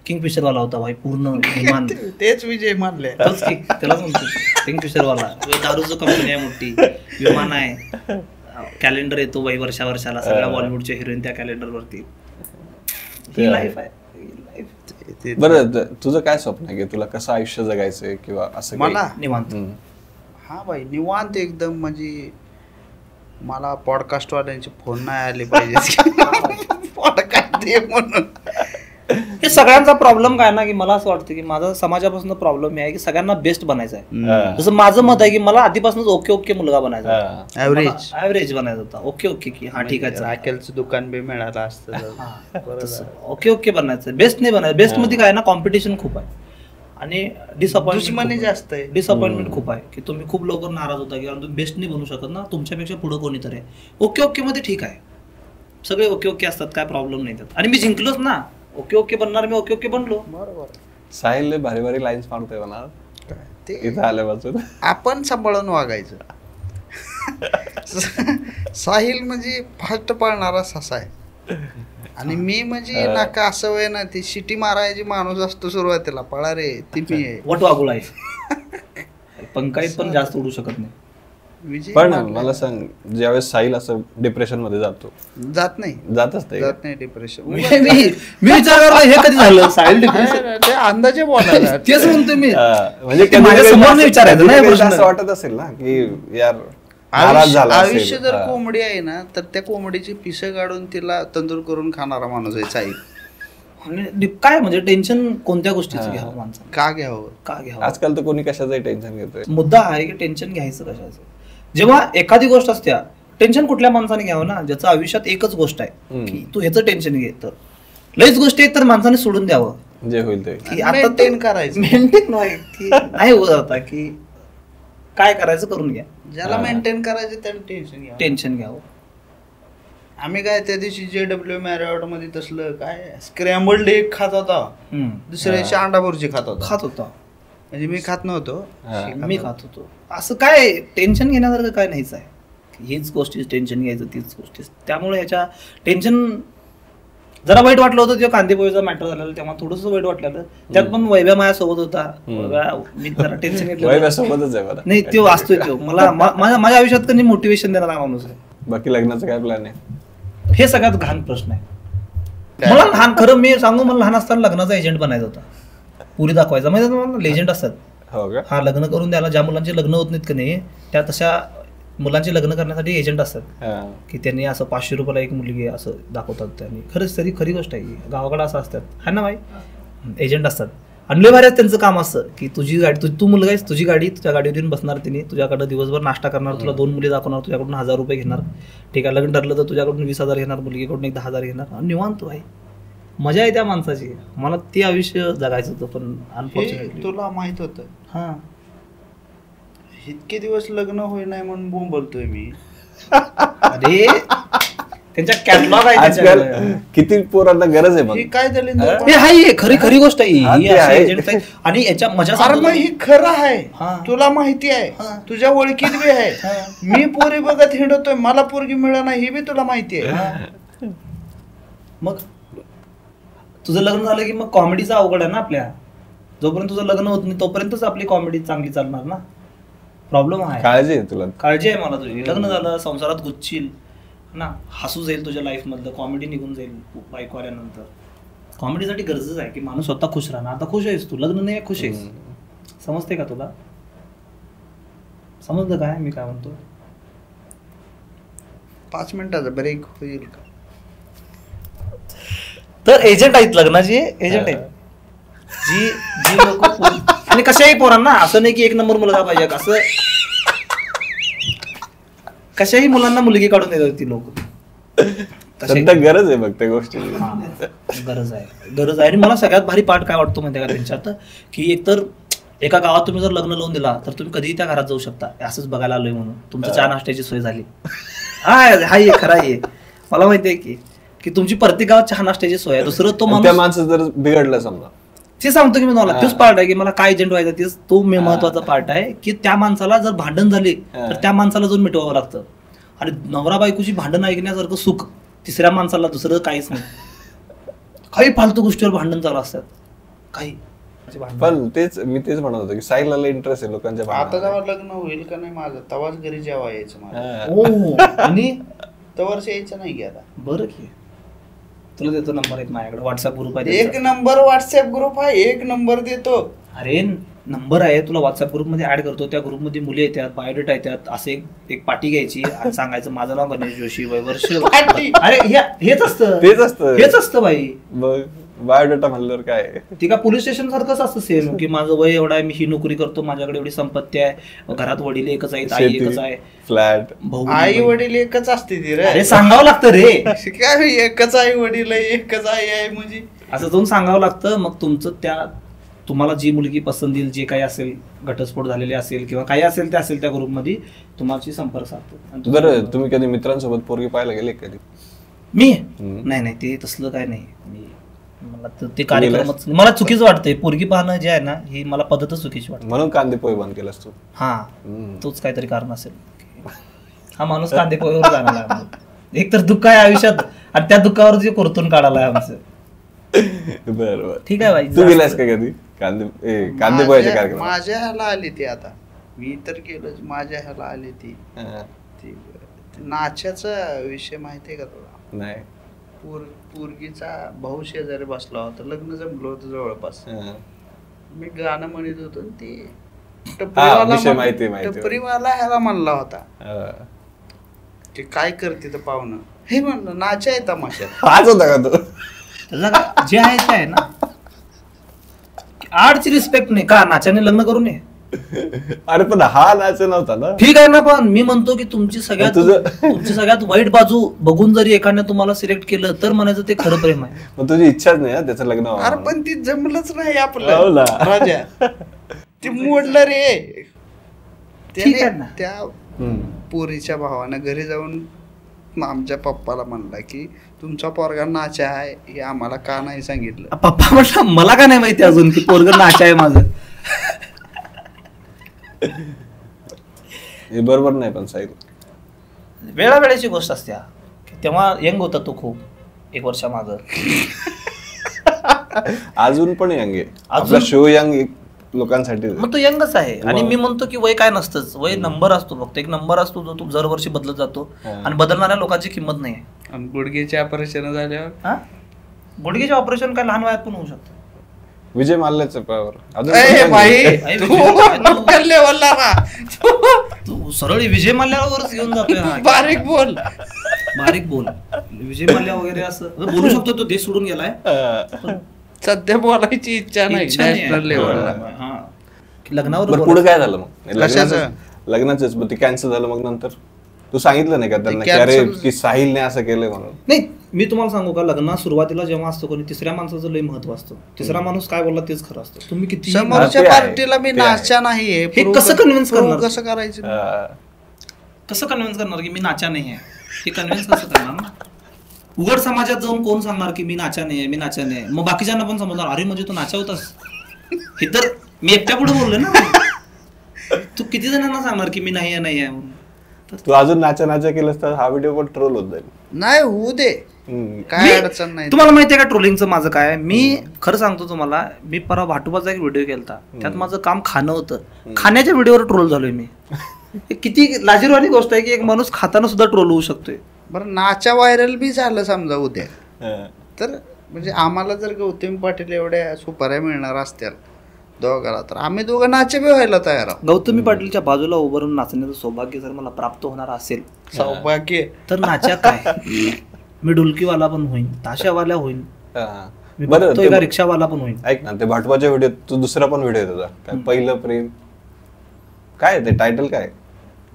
किंगफिशर वाला होता भाई, पूर्ण विमान. तेच विजय मानले, त्यालाच म्हणतो किंगफिशर वाला. दारूचं कंपनी आहे मोठी, विमान आहे, कॅलेंडर येतो बाई वर्षाला, सगळ्या बॉलिवूडच्या हिरोईन त्या कॅलेंडर वरती. ही लाईफ आहे. बरं, तुझं काय स्वप्न आहे की तुला कसं आयुष्य जगायचंय किंवा असं? मला निवांत. हा भाई निवांत एकदम. म्हणजे मला पॉडकास्ट वाल्यांचे फोन नाही आले पाहिजे पॉडकास्ट दे म्हणून. हे सगळ्यांचा प्रॉब्लेम काय ना, की मला असं वाटतं की माझा समाजापासून प्रॉब्लेम आहे की सगळ्यांना बेस्ट बनायचं आहे. जसं माझं मत आहे की मला आधीपासूनच ओके मुलगा बनायचा, ऍव्हरेज बनायचा होता. ओके की हा ठीक आहे, सायकलचं दुकान बी मिळालं असतं. ओके बनायचं, बेस्ट नाही बनायचं. बेस्ट मध्ये काय ना, कॉम्पिटिशन खूप आहे आणि दुश्मनी जास्त आहे, डिसअपॉइंटमेंट खूप आहे. की तुम्ही खूप लवकर नाराज होता की तुम्ही बेस्ट नाही बनू शकत ना, तुमच्यापेक्षा पुढे कोणीतरी आहे. ओके मध्ये ठीक आहे, सगळे ओके असतात, काय प्रॉब्लेम नाही त्यात. आणि मी जिंकलोच ना, ओके बनणार, मी ओके बनलो. बरोबर. साहिल भारी लाईन्स मारतोय म्हणा इथं आल्यापासून. आपण सांभाळून वागायचं. साहिल म्हणजे फास्ट पळणारा ससा आहे आणि मी म्हणजे नाका असं वय ना, ती शिटी मारायची माणूस असतो सुरुवातीला, पळा रे ती मी आहे. वट वागू लाईफ. पंकाईत पण जास्त उडू शकत नाही. पण मला सांग, ज्यावेळेस साहिल असं डिप्रेशन मध्ये जातो, जात नाही डिप्रेशन. मी विचार करतो हे कधी झालं साहिल डिप्रेशन, ते अंदाजे बोलायला तेच म्हणतो मी. म्हणजे माझ्या समोर नाही विचारायचं नाही, असं वाटत असेल ना की यार आयुष्य जर कोंबडी आहे ना, तर त्या कोंबडीची पिसं काढून तिला तंदूर करून खाणारा माणूस आहे साहिल. काय म्हणजे टेन्शन कोणत्या गोष्टीचं घ्यावं माणसाने, का घ्यावं. आजकाल तर कोणी कशाचंही टेन्शन घेतोय. मुद्दा आहे की टेन्शन घ्यायचं कशाचं. जेव्हा एखादी गोष्ट असते, टेन्शन कुठल्या माणसाने घ्यावं ना, ज्याचं आयुष्यात एकच गोष्ट आहे की तू ह्याचं टेन्शन घे. तर लईच गोष्टी आहेत तर माणसाने सोडून द्यावं, जे होईल ते मेंटेन करायचं. मेंटेन नाही होत आता की काय करायचं करून घ्या. ज्याला मेंटेन करायचं त्याला टेन्शन घ्यावं. आम्ही काय त्या दिवशी JW मॅरिऑट मध्ये तसलं काय स्क्रॅम्बल्ड एग खात होता, दुसऱ्या दिवशी अंडा बुर्जी खात होता. म्हणजे मी खात नव्हतो, मी खात होतो. असं काय टेन्शन घेण्यासारखं काय नाहीच आहे. हीच गोष्टी टेन्शन घ्यायचं, तीच गोष्टी. त्यामुळे ह्याच्या टेन्शन जरा वाईट वाटलं होतं तेव्हा कांदेपोळीचा मॅटर झालेला तेव्हा थोडंसं वाईट वाटलेलं. त्यात पण वैभ्या माझ्यासोबत होता. मी जरा टेन्शन घेतलं. सोबतच आहे मला. नाही तो असतोय तो मला माझ्या आयुष्यात कधी मोटिवेशन देणारा माणूस आहे. बाकी लग्नाचा काय प्लॅन आहे? हे सगळ्यात घाण प्रश्न आहे. मला लहान खरं मी सांगू मला लहान असताना लग्नाचा एजंट बनायचा होता. पुरी दाखवायचा म्हणजे लेजंड असतात. हो का? हा लग्न करून द्यायला ज्या मुलांचे लग्न होत नाहीत का नाही त्या तशा मुलांचे लग्न करण्यासाठी एजंट असतात की त्यांनी असं 500 रुपयाला एक मुलगी असं दाखवतात. त्यांनी खरंच तरी खरी गोष्ट आहे. गावाकडे असं असतात है ना भाई. एजंट असतात आणि लय भारी त्यांचं काम असतं की तुझी गाडी तू मुलगा आहेस तुझी गाडी तुझ्या गाडीवर येऊन बसणार तिने तुझ्याकडे दिवसभर नाश्ता करणार तुला 2 मुली दाखवणार तुझ्याकडून 1000 रुपये घेणार. ठीक आहे लग्न ठरलं तर तुझ्याकडून 20,000 घेणार मुलगीकडून 10,000 घेणार आणि निवांत भाई मजा आहे त्या माणसाची. मला ते आयुष्य जगायचं होतं पण अनफॉर्च्युनेटली. तुला माहित होतं हा इतके दिवस लग्न होई नाही म्हणून बोलतोय मी. अरे त्यांच्या कॅटलॉग आहे आजकाल त्याच्याकडे. किती पोरांना गरज आहे मग. हे काय झाले हे हाय खरी गोष्ट आहे हा, ही ते अशी आहे. agent आहे. आणि याच्या मजा अरे मग ही खरं आहे. हा. तुला माहिती आहे हा. तुझ्या ओळखीत बी आहे. मी पोरी बघत हिंडतोय मला पोरगी मिळणार ही बी तुला माहिती आहे. मग तुझं लग्न झालं की मग कॉमेडीचा अवघड आहे ना आपल्या. जोपर्यंत तुझं लग्न होत नाही तोपर्यंतच आपली कॉमेडी चांगली चालणार ना. प्रॉब्लेम आहे. काळजी आहे तुला. काळजी आहे मला तुझी. लग्न झालं संसारात गुच्छील ना हसू जाईल तुझ्या लाईफ मधलं कॉमेडी निघून जाईल बायको आल्यानंतर. कॉमेडीसाठी गरजच आहे की माणूस स्वतः खुश राहणार. आता खुश आहेस तू लग्न नाही खुश आहेस. समजते का तुला? समजलं काय मी काय म्हणतो? 5 मिनिटाचा ब्रेक होईल का? तर एजंट आहेत लग्नाची एजंट आहेत जी जी लोक आणि कशाही पोरांना असं नाही की एक नंबर मुलगा पाहिजे असं कशाही मुलांना मुलगी काढून देतात ती लोक. सध्या गरज आहे बघ त्या गोष्टी. गरज आहे आणि मला सगळ्यात भारी पार्ट काय वाटतो माहिती का त्यांच्यात की एकतर एका गावात तुम्ही जर लग्न लावून दिला तर तुम्ही कधीही त्या घरात जाऊ शकता. असंच बघायला आलोय म्हणून तुमचं चहा नाश्त्याची सोय झाली. हा ये खरा ये मला माहिती आहे की तुमची प्रत्येक गावात चहा नाश्त्याची सोय आहे. दुसरं तो त्या माणूस माणसं जर बिघडलं समजा ते सांगतो की मी तुम्हाला तोच पार्ट आहे की मला काय एजंट व्हायचा तेच तो महत्वाचा पार्ट आहे की त्या माणसाला जर भांडण झाले तर त्या माणसाला जाऊन मिटवावं लागतं. आणि नवरा बायकोची भांडण ऐकण्यासारखं सुख तिसऱ्या माणसाला दुसरं काहीच नाही. काही फालतू गोष्टीवर भांडण चालू असतात काही. पण मी तेच म्हणत होतो की साईला इंटरेस्ट आहे लोकांच्या आता जेव्हा लग्न होईल का नाही माझं तवाच घरी जेव्हा यायचं माझं. ओ आणि तवरच यायचं नाही की आता. बरं की तुला देतो नंबर एक माझ्याकडे व्हॉट्सअप ग्रुप आहे 1 नंबर व्हॉट्सअप ग्रुप आहे 1 नंबर देतो. अरे नंबर आहे तुला व्हॉट्सअप ग्रुपमध्ये ऍड करतो. त्या ग्रुपमध्ये मुली येतात बायोडेटा येतात. असं एक पाटी घ्यायची आणि सांगायचं माझं नाव गणेश जोशी वय वर्ष. अरे हेच असतं बाई. बायोडेटा म्हणल्यावर काय ती का पोलीस स्टेशन सारखंच असतं सेम की माझं वय एवढं आहे मी ही नोकरी करतो माझ्याकडे एवढी संपत्ती आहे घरात वडील एकच आहेत आई एकच आहे फ्लॅट भाऊ आई वडील एकच असते ती रे. अरे सांगावं लागतं रे काय एकच आई वडील आहे एकच आई आहे म्हणजे असं जाऊन सांगावं लागतं. मग तुमचं तुम्हाला जी मुलगी पसंत येईल जे काही असेल घटस्फोट झालेले असेल किंवा काही असेल ते असेल त्या ग्रुपमध्ये तुमची संपर्क साधतो. बरं तुम्ही कधी मित्रांसोबत पोरगी पाहायला गेले कधी? मी नाही ते तसलं काय नाही. मला ते कार्यक्रमच मला चुकीचं वाटतंय. पोरगी पाहणं जे आहे ना ही मला पद्धतच चुकीची वाटते. म्हणून कांदे पोहे बंद केलास तू? हा तोच काहीतरी कारण असेल. हा माणूस कांदे पोहेवर जाणार एक तर दुःख आहे आयुष्यात आणि त्या दुःखावर जे कोरतून काढायला आहे आमचं. बरं ठीक आहे बाई. तू गेलास का कधी कांदे पोह्याच्या कार्यक्रम? माझ्या ह्याला आली ती आता मी तर केलं माझ्या ह्याला आली ती नाच्याचा विषय माहितीये का तुला? नाही. पोरगीचा भाऊ शेजारी बसला होता लग्न जमलं होतं जवळपास. मी गाणं म्हणत होतो ते टपरीवाला ह्याला म्हणला होता की काय करते तर पाहुणं हे म्हणलं नाचा आहे तमाशा. हाच होता का तो? जे आहे ते आहे ना आर्टची रिस्पेक्ट नाही का नाच्याने लग्न करू नये. अरे पण हा नाच नव्हता ना. ठीक आहे ना पण मी म्हणतो की तुमची सगळ्यात वाईट बाजू बघून जरी एखाद्या तुम्हाला सिलेक्ट केलं तर म्हणायचं ते खरं प्रेम आहे. मग तुझी इच्छाच नाही त्याचं लग्न व्हावं. अरे पण ती जमलंच नाही आपलं राजा ते मोडलं रे. त्या पोरीच्या भावानं घरी जाऊन आमच्या पप्पाला म्हणला की तुमचा पोरगा नाचा आहे हे आम्हाला का नाही सांगितलं. पप्पा म्हटलं मला का नाही माहिती अजून की पोरगा नाचा आहे माझं. हे बरोबर नाही पण साहेब वेळावेळेची गोष्ट असते. तेव्हा यंग होता तो खूप 1 वर्षा मागं. अजून पण यंग आहे आपला शो, यंग लोकांसाठी. मग तो यंगच आहे. आणि मी म्हणतो की वय काय नसतंच, वय नंबर असतो, फक्त एक नंबर असतो जो तो दरवर्षी बदलत जातो आणि बदलणाऱ्या लोकांची किंमत नाही आहे. आणि गुडघेचे ऑपरेशन झाल्यावर गुडघेचे ऑपरेशन काय लहान वयात पण होऊ शकतं. विजय माल्याचं पावर तू सरळ विजय मल्ल्यावरच घेऊन जातोय. बारीक बोल, बारीक बोल. विजय मल्ल्या वगैरे असं बोलू शकतो. तो देश सोडून गेलाय, सध्या बोलायची इच्छा नाही नॅशनल लेवलला. लग्नावर पुढे काय झालं मग? लग्नाचंच ते कॅन्सल झालं. मग नंतर तू सांगितलं नाही का त्यांना की अरे की साहिलने असं केलंय म्हणून? नाही, मी तुम्हाला सांगू का, लग्न सुरुवातीला जेव्हा असतो कोणी तिसऱ्या माणसाचं लय महत्व असतं. तिसरा माणूस काय बोलला तेच खरं असतं. तुम्ही किती समोरच्या पार्टीला मी नाचा नाहीये हे कसं कन्व्हिन्स करणार? कसं करायचं? कसं कन्व्हिन्स करणार की मी नाचा नाही आहे? हे कन्व्हिन्स कसं करणार ना? उघड समाजात जाऊन कोण सांगणार की मी नाचा नाही आहे, मी नाचा नाही आहे? मग बाकीच्यांना पण समजणार, अरे म्हणजे तू नाचा होतास. हे तर मी एकट्या पुढे बोललोय ना. तू किती जणांना सांगणार की मी नाही आहे, नाही आहे म्हणून? तू अजून नाचा केलंस तर हा व्हिडिओ पण ट्रोल होत जाईल. नाही होऊ दे, काय अडचण नाही. तुम्हाला माहितीये का ट्रोलिंगचं माझं काय? मी खरं सांगतो तुम्हाला, मी परवा भाटुबाचा एक व्हिडिओ केलता, त्यात माझं काम खाणं होतं. खाण्याच्या व्हिडिओवर ट्रोल झालोय मी. किती लाजिरवाणी गोष्ट आहे की एक माणूस खाताना सुद्धा ट्रोल होऊ शकतोय. बरं, नाचा व्हायरल बी झालं समजा उद्या, तर म्हणजे आम्हाला जर गौतमी पाटील एवढ्या सुपाऱ्या मिळणार असत्या दोघाला, तर आम्ही दोघं नाचे बी व्हायला तयार आहोत. गौतमी पाटीलच्या बाजूला उभं राहून नाचण्याचं सौभाग्य जर मला प्राप्त होणार असेल, सौभाग्य, तर नाच्या काय, मी ढोलकीवाला पण होईन, ताशावाला होईन, बरं रिक्षावाला पण होईन. ऐक ना, ते भाटवाच्या व्हिडिओ तू दुसरा पण व्हिडिओ होता काय, पहिलं प्रेम, काय ते टायटल काय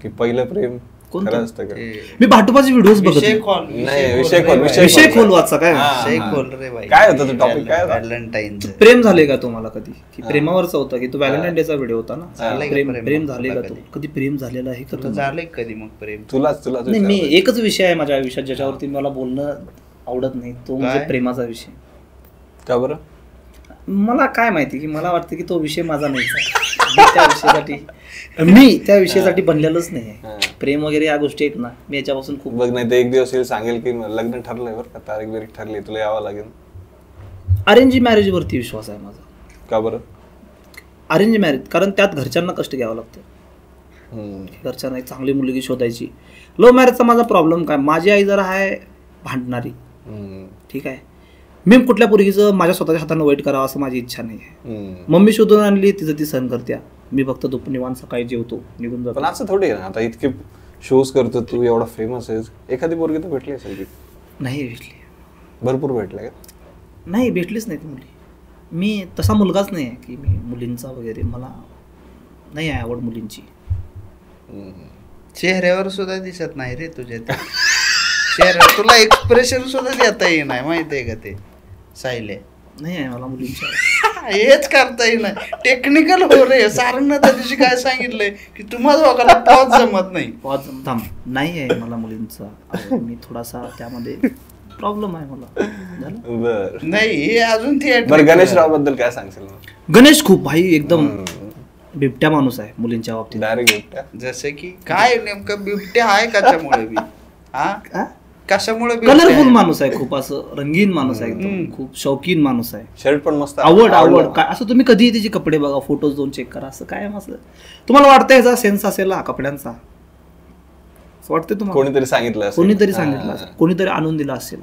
की पहिलं प्रेम खरं असतं का? मी भाटुबाचे व्हिडिओज बघत विषय खोलवाचा काय काय होतं तो टॉपिक? काय व्हॅलेंटाईनचं प्रेम झाले का तुम्हाला कधी? की प्रेमावरचा होता की तो व्हॅलेंटाईन डेचा व्हिडिओ होता ना. प्रेम झाले का? तो कधी प्रेम झालेला आहे का? झालंय कधी मग प्रेम? तुला नाही, मी एकच विषय आहे माझ्या आयुष्यात ज्याच्यावरती मला बोलणं आवडत नाही, तो म्हणजे प्रेमाचा विषय. का बरं? मला काय माहिती की मला वाटतं की तो विषय माझा नाही. मी त्या विषयासाठी बनलेलंच नाही. प्रेम वगैरे या गोष्टी आहेत ना, मी याच्यापासून खूप बघ. नाही तर एक दिवस सांगेल की लग्न ठरलंय बरं का, तारीख बिरीख ठरली, तुला यावं लागेल. अरेंज मॅरेज वरती विश्वास आहे माझा. का बरं? अरेंज मॅरेज, कारण त्यात घरच्यांना कष्ट घ्यावं लागतं. घरच्यांना एक चांगली मुलगी शोधायची. लव्ह मॅरेजचा माझा प्रॉब्लेम काय, माझी आई जरा आहे भांडणारी. ठीक आहे, मी कुठल्या पोरगीचं माझ्या स्वतःच्या हाताने वाईट करावं असं माझी इच्छा नाही आहे. मम्मी शोधून आणली, तिचं ती सहन करत्या. मी फक्त निवांत सकाळी जेवतो, निघून जातो. पण असं थोडी आहे ना, आता इतके शोज करतो तू, एवढा फेमस आहेस, एखादी पोरगी तर भेटली असेल की? नाही भेटली. भरपूर भेटल्या का? नाही, भेटलीच नाही ती मुली. मी तसा मुलगाच नाही आहे की मी मुलींचा वगैरे, मला नाही आहे आवड मुलींची. चेहऱ्यावर सुद्धा दिसत नाही रे तुझ्या चेहऱ्यावर, तुला एक्सप्रेशन सुद्धा देता येईल नाही, माहिती आहे का ते सायले? नाही आहे मला मुलींची. हेच करता येईल नाही, टेक्निकल हो रे. सारंगनं त्या दिवशी काय सांगितलंय की तुम्हाला बघायला पॉज जमत नाही. पॉज थांब, नाही आहे मला मुलींचा. मी थोडासा त्यामध्ये प्रॉब्लेम आहे मला. बर नाही, हे अजून बरं. गणेश राव बद्दल काय सांगशील? गणेश खूप भाई एकदम बिबट्या माणूस आहे मुलींच्या बाबतीत. डायरेक्ट बिबट्या. जसे की काय नेमकं बिबट्या आहे कशामुळे बी? हा, कशामुळे? कलरफुल माणूस आहे, खूप असं रंगीन माणूस आहे, एकदम खूप शौकीन माणूस आहे. शर्ट पण मस्त, आवड काय असं तुम्ही कधी त्याचे कपडे बघा, फोटोज जाऊन चेक करा. असं काय असं तुम्हाला वाटतं याचा सेन्स असेल हा कपड्यांचा? वाटतं तुम्हाला? कोणीतरी सांगितलं असेल, कोणीतरी आणून दिला असेल,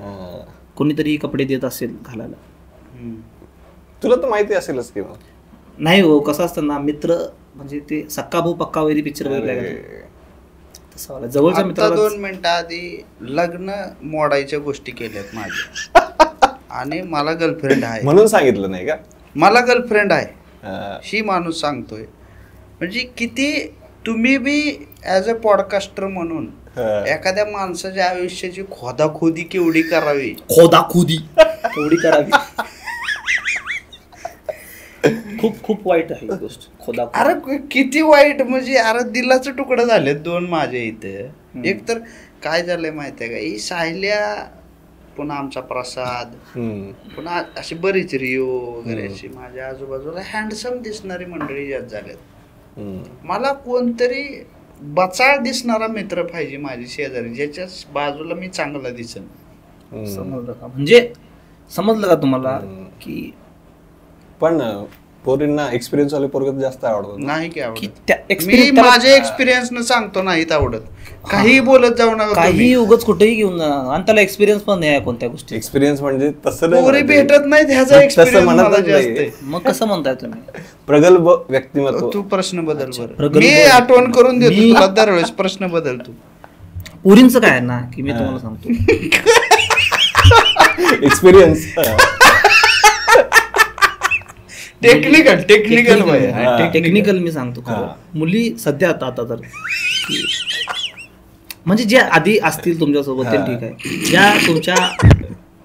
कोणीतरी कपडे देत असेल घालायला. तुला तर माहिती असेलच की? नाही हो, कसं असतं ना, मित्र म्हणजे ते सक्का भाऊ पक्का वैरी पिक्चर वगैरे तसं जवळच्या मित्राला. 2 मिनिटं आधी लग्न मोडायच्या गोष्टी केल्यात माझ्या, आणि मला गर्लफ्रेंड आहे म्हणून सांगितलं नाही का? मला गर्लफ्रेंड आहे ही माणूस सांगतोय. म्हणजे किती तुम्ही बी ऍज अ पॉडकास्टर म्हणून एखाद्या माणसाच्या आयुष्याची खोदाखोदी केवढी करावी केवढी करावी. खूप खूप वाईट आहे गोष्ट खोदा. अरे किती वाईट म्हणजे, अरे दिलाचं तुकडं झाले 2 माझ्या इथं. एक तर काय झालंय माहितीये का, ही सायल्या, पुन्हा आमचा प्रसाद, पुन्हा अशी बरीच रिओ वगैरे अशी माझ्या आजूबाजूला हँडसम दिसणारी मंडळी जात झाल्यात. मला कोणतरी बचाळ दिसणारा मित्र पाहिजे माझी शेजारी, ज्याच्या बाजूला मी चांगला दिसेन. समजलं का? म्हणजे समजलं का तुम्हाला की पण पोरींना एक्सपिरियन्स वाले पोरग जास्त आवडतात. नाही की की आवडत. त्या मी experience माझ्या एक्सपिरियन्स न सांगतो नाहीत आवडत. काही बोलत जाऊ नका काही तुम्ही. उगाच कुठेही घेऊन जा आणि त्याला एक्सपिरियन्स पण नाही आहे कोणत्या गोष्टी. एक्सपिरियन्स म्हणजे तसं नाही पोरी म्हणत भेटत नाहीत ह्याचा तसं एक्सपिरियन्स म्हणत मला नाही. जास्त आहे. मग कसं म्हणताय तुम्ही? प्रगल्भ व्यक्तिमत्व. तू प्रश्न बदल बरं. प्रगल्भ- मी आठवण करून देतो मी- तुला दरवेळेस प्रश्न बदल तू. पोरींचं काय आहे ना की मी तुम्हाला सांगतो एक्सपिरियन्स. टेक्निकल टेक्निकल मी सांगतो खरं. मुली सध्या आता तर की म्हणजे जे आधी असतील तुमच्यासोबत ते ठीक आहे. ज्या तुमच्या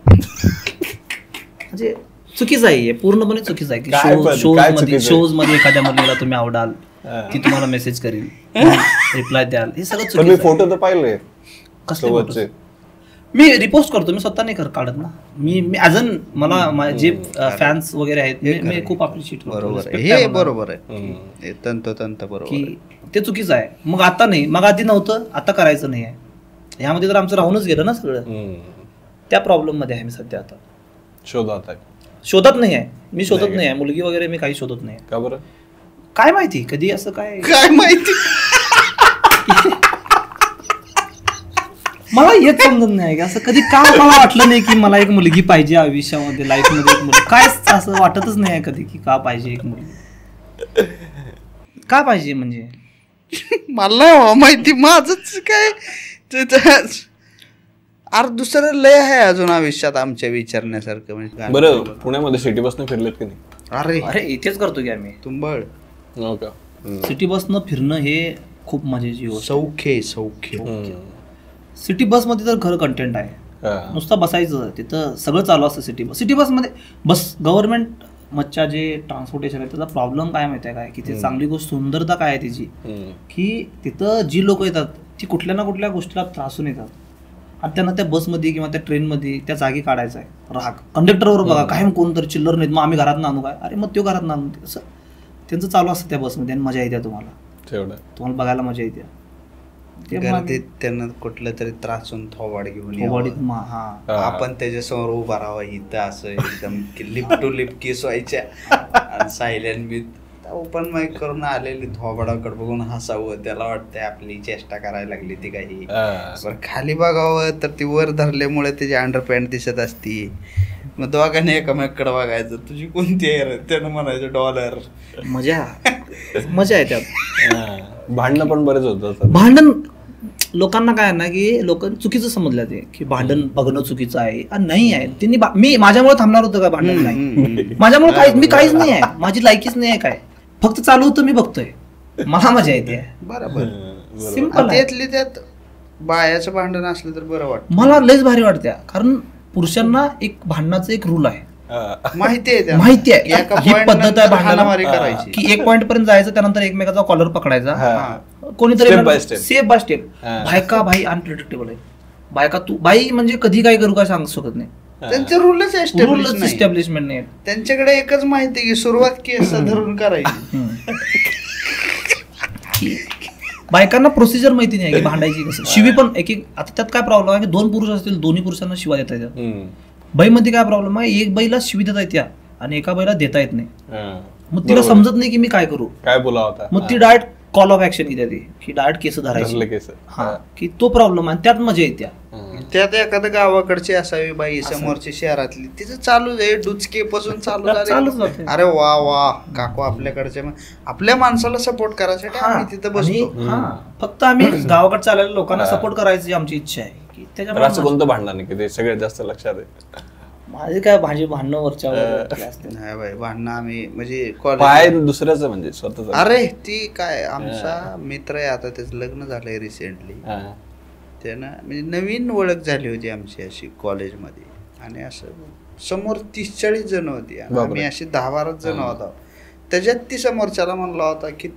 म्हणजे चुकीचं आहे, पूर्णपणे चुकीचं आहे की काय पण? काय चुकीचं आहे? शोज मध्ये एखाद्या मुलीला तुम्ही आवडाल, ती तुम्हाला मेसेज करील, रिप्लाय द्याल, हे सगळं पण मी चुकीचं आहे. फोटो तर पाहिले कसले सोबतचे. photos? मी रिपोस्ट करतो, मी स्वतः नाही काढत ना. मी अजून मला जे फॅन्स वगैरे आहेत मी खूप अप्रिशिएट करतो. बरोबर Respect आहे. आहे हे मला. बरोबर आहे. हे तंतोतंत बरोबर की आहे. ते चुकीचं आहे. मग आता नाही, मग आधी नव्हतं, आता करायचं नाही आहे. ह्यामध्ये तर आमचं राहूनच गेलं ना सगळं. त्या प्रॉब्लेम मध्ये आहे मी सध्या. आता शोधात आहे. शोधत नाही आहे, मी शोधत नाही आहे मुलगी वगैरे, मी काही शोधत नाही. का बरं? काय माहिती कधी असं काय काय माहिती. मला हेच समजत नाही की असं कधी का मला वाटलं नाही की मला एक मुलगी पाहिजे आयुष्यामध्ये, लाईफ मध्ये एक मुलगी. काय असं वाटतच नाही आहे कधी की का पाहिजे एक मुलगी, का पाहिजे म्हणजे. मला माहिती माझच काय अरे दुसरं लय आहे अजून आयुष्यात आमच्या विचारण्यासारखं. म्हणजे बरं, पुण्यामध्ये सिटी बसनं फिरलेत की नाही? अरे अरे इथेच करतो की आम्ही. तुंबळ हो का? सिटी बसनं फिरणं हे खूप मजेची गोष्ट. सौख्य. सिटी बसमध्ये तर खरं कंटेंट आहे. हा. नुसतं बसायचं तिथं, सगळं चालू असतं सिटी बसमध्ये. गव्हर्नमेंट मधच्या जे ट्रान्सपोर्टेशन आहे त्याचा प्रॉब्लेम काय माहिती आहे काय, की ते चांगली गोष्ट सुंदरता काय आहे त्याची, की तिथं जी लोक येतात ती कुठल्या ना कुठल्या गोष्टीला त्रासून येतात आणि त्यांना त्या बसमध्ये किंवा त्या ट्रेनमध्ये त्या जागी काढायचा आहे राग. कंडक्टरवर बघा काय कोणतरी चिल्लर नाहीत, मग आम्ही घरात आणू काय, अरे मग तो घरात आणू. असं त्यांचं चालू असतं त्या बसमध्ये आणि मजा येते तुम्हाला बघायला मजा येते. गर्दीत त्यांना कुठलं तरी त्रासून थोबाड घेऊन यावं. आपण त्याच्यासमोर उभा राहावं इथं असं एकदम लिप टू लिप किस व्हायच्या. सायलेंट मी ओपन माईक करून आलेली थोबाडाकडे बघून हसावं, त्याला वाटतंय आपली चेष्टा करायला लागली ती काही. बरं खाली बघावं तर ती वर धरल्यामुळे त्याची अंडरपॅन्ट दिसत असती. मग दोघांनी एकामेकडे बघायचं, तुझी कोणती आहे रे, त्यानं म्हणायचं डॉलर. मजा आहे त्यात. भांडणं पण बरेच होतात. भांडण लोकांना काय आहे ना की लोक चुकीचं समजलं ते की भांडण बघणं चुकीचं आहे. नाही आहे. त्यांनी मी माझ्यामुळे थांबणार होतं का भांडण? नाही, माझ्यामुळे मी काहीच नाही आहे, माझी लायकीच नाही आहे काय, फक्त चालू होतं मी बघतोय, मला मजा येते. बरोबर. सिंपल. त्यातली त्यात बायाचं भांडण असलं तर बरं वाटतं. मला लयच भारी वाटत्या, कारण पुरुषांना एक भांडणाचं एक रूल आहे, माहिती आहे माहिती आहे ही पद्धत आहे हाणामारी भांडणाला, करायची. की एक पॉईंट पर्यंत जायचं, त्यानंतर एकमेकाचा कॉलर पकडायचा, कोणीतरी Step by step. Step by step. बायका भाई अनप्रिडिक्टेबल आहे. बायका तू बाई म्हणजे कधी काय करू काय सांगू शकत नाही. त्यांचे रूलच एस्टॅब्लिशमेंट नाही. त्यांच्याकडे एकच माहिती की सुरुवात केस धरून करायची. बायकांना प्रोसिजर माहिती नाही की भांडायची कसं. शिवी पण एक आता त्यात काय प्रॉब्लेम आहे की 2 पुरुष असतील, दोन्ही पुरुषांना शिवा देता येतात. बाईमध्ये काय प्रॉब्लेम आहे, एक बाईला शिवी देता येत्या आणि एका बाईला देता येत नाही. मग तिला समजत नाही की मी काय करू, काय बोला होता. मग ती डायरेक्ट कॉल ऑफ ऍक्शन घेते ती की डायरेक्ट केस धरायची. हा, की तो प्रॉब्लेम आहे, त्यात मजा येत्या. त्यात एखादं गावाकडची असावी बाई, समोरची शहरातली, तिचं चालू आहे डुचके पासून चालू झाले. अरे वा वा काकू आपल्याकडच्या आपल्या माणसाला सपोर्ट करायसाठी आम्ही तिथं बसतो. फक्त आम्ही गावाकडे चाललेल्या लोकांना सपोर्ट करायची आमची इच्छा आहे की त्याच्यामुळे. असं कोणतं भांडण नाही की ते सगळ्यात जास्त लक्षात आहे? माझे काय भांडणं वरच्यावर नाही बाई, भांडणं आम्ही म्हणजे पाय दुसऱ्याचं म्हणजे स्वतःच. अरे ती काय आमचा मित्र आहे, आता त्याचं लग्न झालंय रिसेंटली. त्यानं म्हणजे नवीन ओळख झाली होती आमची अशी कॉलेजमध्ये, आणि असं समोर 30-40 जण होती, आम्ही अशी 10-12 जण होतो. त्याच्यात ती समोरच्याला म्हणला होता की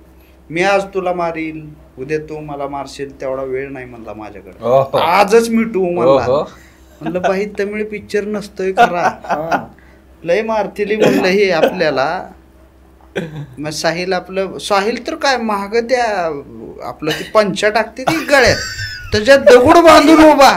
मी आज तुला मारील, उद्या तू मला मारशील, तेवढा वेळ नाही म्हणला माझ्याकडे, आजच मिटू म्हणला. म्हणलं बाई तमिळ पिक्चर नसतोय खरा, लय मारतील म्हणलं हे आपल्याला. मग साहिल तर काय महाग त्या आपलं ती पंचा टाकते ती गळ्यात, त्याच्यात दगड बांधून उभा.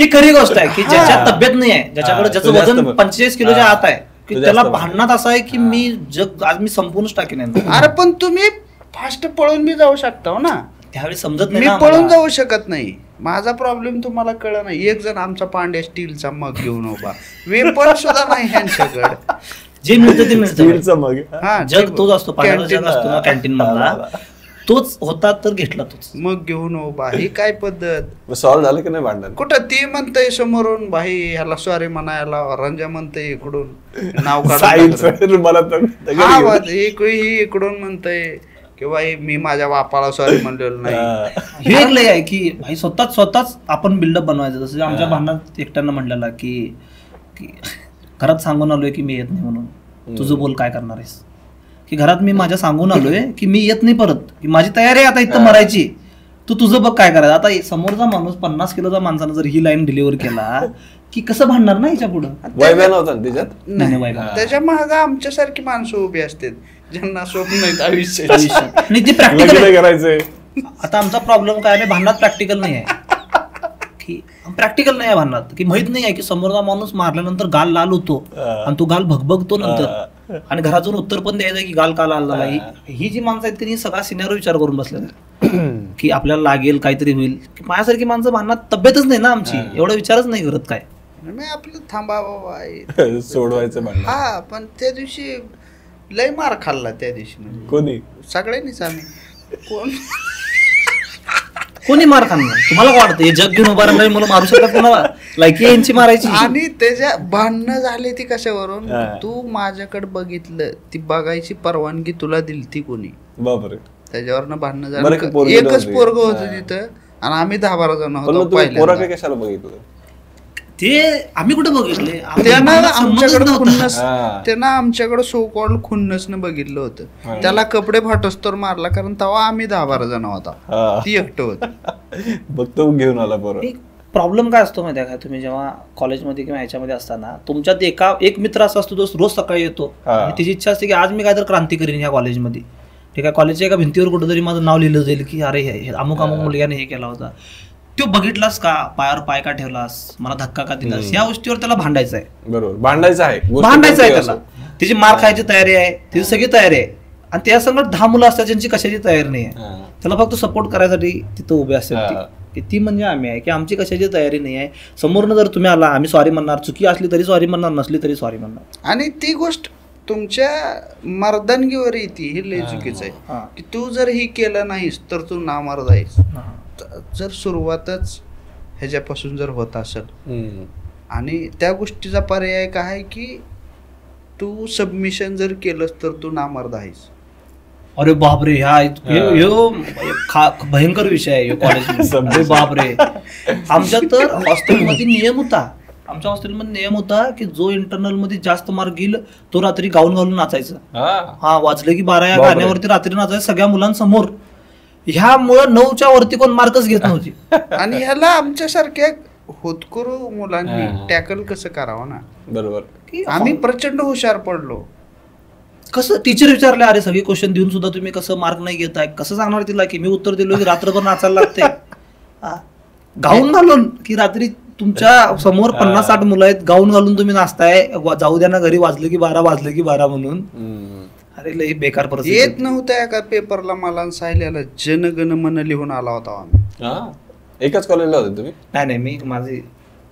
ही खरी गोष्ट आहे की ज्याच्या तब्येत नाही आहे, ज्याच्याकडे ज्याचं तो जास्त वजन बघ. 45 किलोच्या आत आहे, की तो त्याला जास्त बघ. भांडणात असं आहे की मी जग आज मी संपूर्णच टाकेन यांचं. अरे पण तुम्ही फास्ट पळून बी जाऊ शकता हो ना, त्यावेळी समजत नाही मी ना पळून आम्हाला. जाऊ शकत नाही. माझा प्रॉब्लेम तुम्हाला कळलं नाही. एक जण आमचा पांड्या स्टीलचा मग घेऊन उभा, वेपन सुद्धा नाही ह्यांच्याकडे. जे मिळतं ते मिळतं. स्टीलचं मग हा जग तोच असतो, पाण्याचा जग असतो ना कॅन्टीन मधला, तोच होता तर घेतला तोच. मग घेऊन उभा, ही काय पद्धत? सॉल्व झालं की नाही भांडण? कुठं ती म्हणतंय समोरून भाई ह्याला सॉरी म्हणायला, रंजा म्हणतंय इकडून नाव साईड काढून, मला तर हा बस, ही इकडून म्हणतंय की भाई मी माझ्या बापाला सॉरी म्हणलेलं नाही. हे एक लय आहे की भाई स्वतःच आपण बिल्डअप बनवायचं. जसं आमच्या भांडणात एकट्यानं म्हणलेला की घरात सांगून आलोय की मी येत नाही म्हणून, तुझं बोल काय करणार आहेस, की घरात मी माझ्या सांगून आलोय की मी येत नाही परत, की माझी तयारी आहे आता इथं मरायची, तू तुझं बघ काय करायचं. आता समोरचा माणूस 50 किलोचा माणसानं जर ही लाईन डिलिव्हर केला की कसं भांडणार ना हिच्या पुढं. वैभ्या नव्हता ना तिच्यात? नाही, वाईट. त्याच्या माग आमच्यासारखी माणसं उभी असतात ज्यांना स्वप्न आहेत आयुष्य. आणि ती प्रॅक्टिकल लग्न करायचंय. आता आमचा प्रॉब्लेम काय आहे, भांडणात प्रॅक्टिकल नाही आहे, की प्रॅक्टिकल नाही आहे भांडणात, की माहित नाही आहे की समोरचा माणूस मारल्यानंतर गाल लाल होतो आणि तो गाल भगभगतो नंतर, आणि घरातून उत्तर पण द्यायचं की गाल का लाल झाला. ही जी माणसं आहेत की सगळा सिनेरिओ विचार करून बसले की आपल्याला लागेल काहीतरी होईल. माझ्यासारखी माणसं भांडणात तब्येतच नाही ना आमची, एवढा विचारच नाही करत काय. मी आपलं थांबा बाबा सोडवायचं भांडण. हा, पण त्या दिवशी लय मार खाल्ला त्या दिवशी, म्हणजे कोणी? सगळ्यांनीच. आम्ही कोणी मार खाणार? तुम्हाला काय वाटतं हे जग घेऊन उभा राहणारी मुलं मारू शकतात कोणाला? लायकी यांची मारायची. आणि त्याच्या भांडणं झाले ती कशावरून, तू माझ्याकडे बघितलं, ती बघायची परवानगी तुला दिली ती कोणी? बापरे. त्याच्यावरनं भांडणं बरं की झालं. पोरगी एकच नव्हती. पोरग होतं तिथं आणि आम्ही 10-12 जण पण होतो मग तुम्ही पहिल्यांदा. पोराकडे कशाला बघितलं? ते आम्ही कुठे बघितले, त्यानं आमच्याकडे खुन्नस, हा. त्यानं आमच्याकडे सो कॉल्ड खुन्नसनं बघितलं होतं. त्याला कपडे फाटस्तोर मारला, कारण तेव्हा आम्ही 10-12 जण होता, हा. ती एकटं होत. बघ तो घेऊन आला पोरं. एक प्रॉब्लेम काय असतो माहिती आहे का, तुम्ही जेव्हा कॉलेजमध्ये किंवा ह्याच्यामध्ये असताना तुमच्यात एक मित्र असा असतो जो रोज सकाळी येतो आणि त्याची इच्छा असते की आज मी काहीतरी क्रांती करीन ह्या कॉलेजमध्ये. ठीक आहे, कॉलेजच्या एका भिंतीवर कुठेतरी माझं नाव लिहिलं जाईल की अरे हे अमुक मुलग्याने हे केला होता, तो बघितलास का, पायावर पाय का ठेवलास, मला धक्का का दिलास, या गोष्टीवर त्याला भांडायचं आहे. बरोबर, भांडायचं आहे, भांडायचं आहे त्याला. त्याची मार खायची तयारी आहे, त्याची सगळी तयारी आहे, आणि त्या संगत 10 मुलं असतात ज्यांची कशाची तयारी नाही आहे. त्याला फक्त सपोर्ट करायसाठी तिथं उभे असतात, की ती म्हणजे आम्ही आहे, की आमची कशाची तयारी नाही आहे. समोरनं जर तुम्ही आला आम्ही सॉरी म्हणणार, चुकी असली तरी सॉरी म्हणणार, नसली तरी सॉरी म्हणणार. आणि ती गोष्ट तुमच्या मर्दानगीवर येते, हे लय चुकीचं आहे. की तू जर ही केलं नाहीस तर तू नामर्द आहेस. जर सुरुवातच ह्याच्यापासून जर होत असेल, आणि त्या गोष्टीचा पर्याय काय आहे की तू सबमिशन जर केलंस तर तू नामर्द आहेस. अरे बापरे, भयंकर विषय आहे कॉलेज. बापरे, आमच्या तर हॉस्टेलमध्ये नियम होता, आमच्या हॉस्टेलमध्ये नियम होता की जो इंटरनल मध्ये जास्त मार्क घेईल तो रात्री गाऊन घालून नाचायचं. हा, वाजलं की 12 या गाण्यावरती रात्री नाचायचं सगळ्या मुलांसमोर. ह्यामुळं 9च्या वरती कोण मार्कच घेत नव्हती. आणि ह्याला आमच्यासारख्या होतकरू मुलांनी टॅकल कसं करावं ना. बरोबर, आम्ही प्रचंड हुशार पडलो. कसं टीचर विचारले, अरे सगळे क्वेश्चन देऊन सुद्धा तुम्ही कसं मार्क नाही घेताय, कसं सांगणार तिला की मी उत्तर दिलो की रात्रभर नाचायला लागते. गाऊन घालून की रात्री तुमच्या समोर 50-60 मुलं आहेत, गाऊन घालून तुम्ही नाचताय, जाऊ द्या ना घरी, वाजलं की 12 वाजलं की 12 म्हणून. अरे लई बेकार परिस्थिती. येत नव्हत्या का पेपरला मला सायल्याला जनगण मन लिहून आला होता आम्ही. एकाच कॉलेजला होते तुम्ही? नाही, मी माझी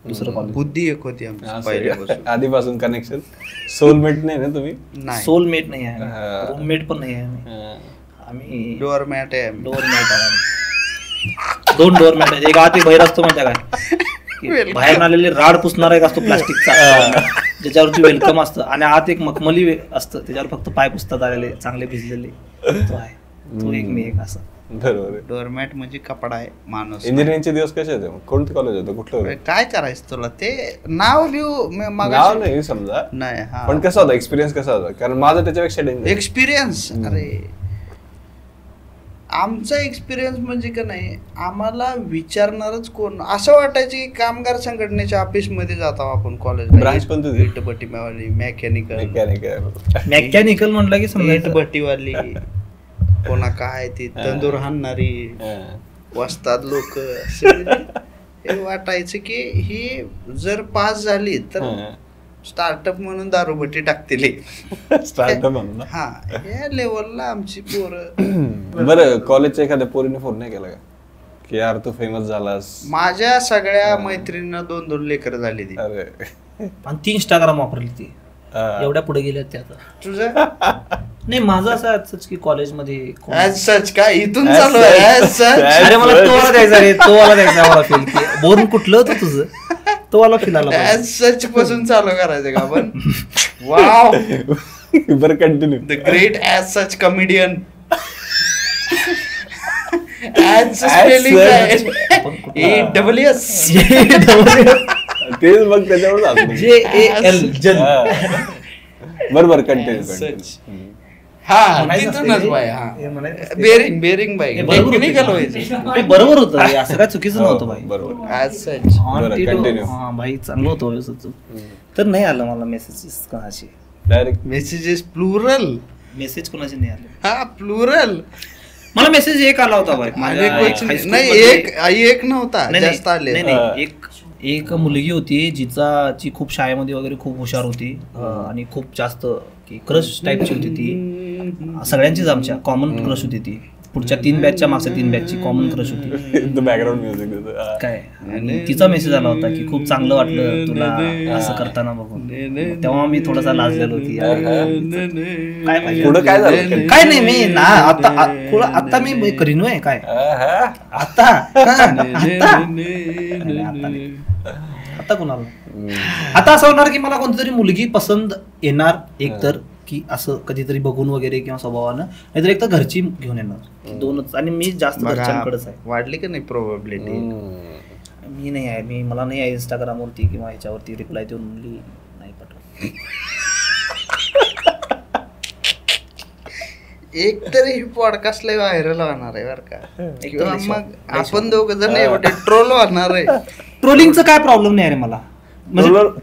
दुसरं कॉलेज. बुद्धी एक होती आमची पहिल्यापासून. आधीपासून कनेक्शन. सोलमेट नाही ना तुम्ही? नाही, सोलमेट नाही आहे, रूममेट पण नाही आहे. आम्ही डोअरमॅट आहे. डोअरमॅट आहे, 2 डोअरमॅट आहेत. एक आत एक बाहेर असतो माहिती काय, बाहेर आलेले राड पुसणार एक असतो प्लास्टिकचा, ज्याच्यावरती वेलकम असतं, आणि आत एक मखमली असतं त्याच्यावर फक्त पाय पुसतात आलेले चांगले भिजलेले. तो आहे, तो एक मी एक असं. बरोबर. डोअरमॅट म्हणजे कपडा आहे माणूस. इंजिनिअरिंगचे दिवस कसे होते? कोणते कॉलेज होतं, कुठलं होतं? काय करायचं तुला ते नाव लिहू नाव नाही समजा, नाही. पण कसा होता एक्सपिरियन्स, कसा होता? कारण माझा त्याच्यापेक्षा डेंजर एक्सपिरियन्स. अरे आमचा एक्सपिरियन्स म्हणजे का नाही, आम्हाला विचारणारच कोण. असं वाटायचं की कामगार संघटनेच्या ऑफिस मध्ये जातो आपण कॉलेजला. ब्रांच पण तुझी? इटभट्टीवाली, मेकॅनिकल म्हटलं की समजा इटभट्टीवाली, कोणा काय ती तंदूर हाणणारी, वस्ताद लोक, हे वाटायचं की ही जर पास झाली तर स्टार्टअप म्हणून दारूभट्टी टाकतील स्टार्टअप म्हणून हा या लेवलला आमची पोरं. बरं कॉलेजच्या एखाद्या पोरीने फोन नाही केला का की यार तू फेमस झालास? माझ्या सगळ्या मैत्रिणींना 2-2 लेकर झाली ती. अरे आणि ती इंस्टाग्राम वापरली ती एवढ्या पुढे गेल्या त्या आता. तुझं नाही माझं असंच की कॉलेजमध्ये ऍज सच काय इथून चालू आहे ऍज सच. अरे मला तो वाला द्यायचा रे, तो वाला द्यायचा मला फील की बोरून कुठलं होतं तुझं, तो वाला फील आला ऍज सच पासून चालू करायचं का आपण. वाव बरं continue. The great as such comedian. As spelling AWS. तेच मग त्याच्यावर JAL जल. बरोबर कंटिन्यू. हा तिथूनच बाय. हा बेरिंग बाय टेक्निकल व्हायचं. ते बरोबर होतं हे, असं काय चुकीचं नव्हतं भाई. बरोबर. ऍज सच continue. हा भाई चांगलं होतं व्यवस्थित. तर नाही आलं मला मेसेजेस कोणाचे, डायरेक्ट मेसेजेस प्लुरल. मेसेज कोणाचे नाही आले. हा प्लुरल. मला मेसेज एक आला होता भाई माझ्या high school नाही मध्ये. एक नव्हता, नाही, जास्त आले. नाही, एक मुलगी होती जी खूप शाळेमध्ये वगैरे खूप हुशार होती आणि खूप जास्त की क्रश टाईपची होती ती. सगळ्यांचीच आमच्या कॉमन क्रश होती ती. पुढच्या 3 बॅचच्या मागच्या 3 बॅचची कॉमन क्रश होती. बॅकग्राऊंड म्युझिक काय आणि तिचा मेसेज आला होता की खूप चांगलं वाटलं तुला असं करताना बघून. तेव्हा मी थोडासा लाजलेलो होती. काय पाहिजे पुढं काय झालं? काय नाही मी ना आता मी करीन होय काय आता आता कोणाला आता असं होणार की मला कोणतीतरी मुलगी पसंत येणार एकतर की असं कधीतरी बघून वगैरे किंवा स्वभावानं, नाहीतर एक तर घरची घेऊन येणार. दोनच. आणि मी जास्त घरच्यांकडेच आहे. वाढली का नाही प्रोबॅबिलिटी? मी नाही आहे, मला नाही आहे इंस्टाग्रामवरती किंवा ह्याच्यावरती रिप्लाय देऊन मुली नाही पाठवत. एक तरी ही पॉडकास्ट लय व्हायरल होणार आहे बरं का, किंवा मग आपण दोघं जण एवढे ट्रोल होणार आहे. ट्रोलिंगचं काय प्रॉब्लेम नाही रे मला.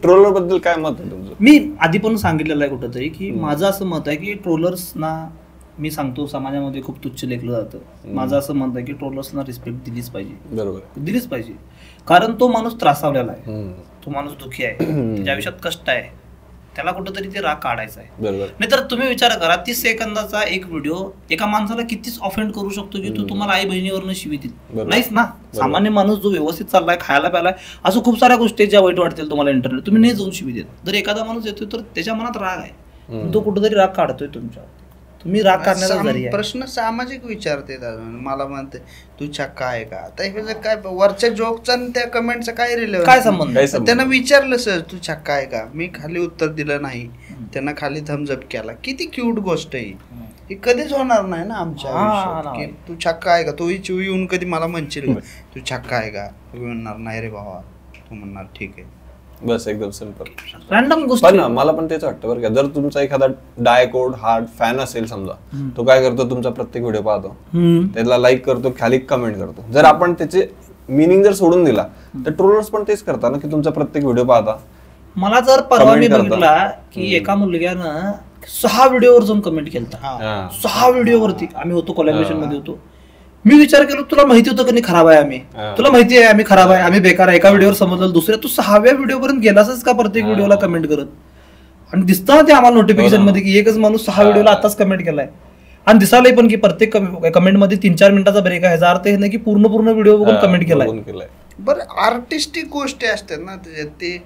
ट्रोलर बद्दल काय मत आहे तुमचं? मी आधी पण सांगितलेलं आहे कुठंतरी की माझं असं मत आहे की ट्रोलर्सना मी सांगतो समाजामध्ये खूप तुच्छ लेखलं जातं. माझं असं मत आहे की ट्रोलर्सना रिस्पेक्ट दिलीच पाहिजे. बरोबर दिलीच पाहिजे, कारण तो माणूस त्रासावलेला आहे, तो माणूस दुःखी आहे, त्याच्या आयुष्यात कष्ट आहे, त्याला कुठंतरी ते राग काढायचा आहे. बरोबर. नाहीतर तुम्ही विचार करा 30 सेकंदाचा एक व्हिडिओ एका माणसाला कितीच ऑफेंड करू शकतो की तू तुम्हाला आई बहिणीवरनं शिवितील नाहीच ना. सामान्य माणूस जो व्यवस्थित चाललाय, खायला प्यायलाय, असं खूप साऱ्या गोष्टी ज्या वाईट वाटतील तुम्हाला इंटरनेट, तुम्ही नाही जाऊन शिवी देत. जर एखादा माणूस येतोय तर त्याच्या मनात राग आहे, तो कुठेतरी राग काढतोय तुमच्यावर, तुम्ही राग करण्याचा प्रश्न सामाजिक विचारते. मला म्हणते तू चक्का आहे का, आता काय वरच्या जोकचा त्या कमेंटचा काय रिलेव्हन्स, काय संबंध? त्यांना विचारलं सर तू चक्का आहे का, मी खाली उत्तर दिलं नाही, त्यांना खाली थम्सअप केला. किती क्यूट गोष्ट आहे ही, कधीच होणार नाही ना आमच्या आयुष्यात की तू छक्का आहे का. तू येऊन कधी मला म्हणशील तू छक्का आहे का, तू म्हणणार नाही रे भावा, तू म्हणणार ठीक आहे, बस एकदम सिंपल रॅन्डम गोष्ट. पण मला पण तेच वाटतं बरं का, जर तुमचा एखादा डायकोड हार्ड फॅन असेल समजा, तो काय करतो, तुमचा प्रत्येक व्हिडिओ पाहतो, त्याला लाईक करतो, खाली कमेंट करतो. जर आपण त्याचे मिनिंग जर सोडून दिला तर ट्रोलर्स पण तेच करतात ना, की तुमचा प्रत्येक व्हिडिओ पाहता. मला जर परवा मी बघितला की एका मुलग्यानं 6 व्हिडिओवर जाऊन कमेंट केलता, 6 व्हिडिओवरती. आम्ही होतो कोलॅबोरेशन मध्ये होतो. मी विचार केलो तुला माहिती होतं का नाही खराब आहे आम्ही, तुला माहिती आहे आम्ही खराब आहे, आम्ही बेकार आहे. एका व्हिडिओवर समजलं, दुसऱ्या तू 6व्या व्हिडिओ पर्यंत गेलासच का प्रत्येक व्हिडिओला कमेंट करत. आणि दिसतं ते आम्हाला नोटिफिकेशन मध्ये की एकच माणूस 6 व्हिडिओला आताच कमेंट केलाय. आणि दिसायलाही पण की प्रत्येक कमेंट मध्ये 3-4 मिनिटाचा ब्रेक आहे. ह्याचा अर्थ हे नाही की पूर्ण व्हिडिओ बघून कमेंट केलाय. बरं आर्टिस्टिक गोष्टी असतात ना त्याच्यात. ते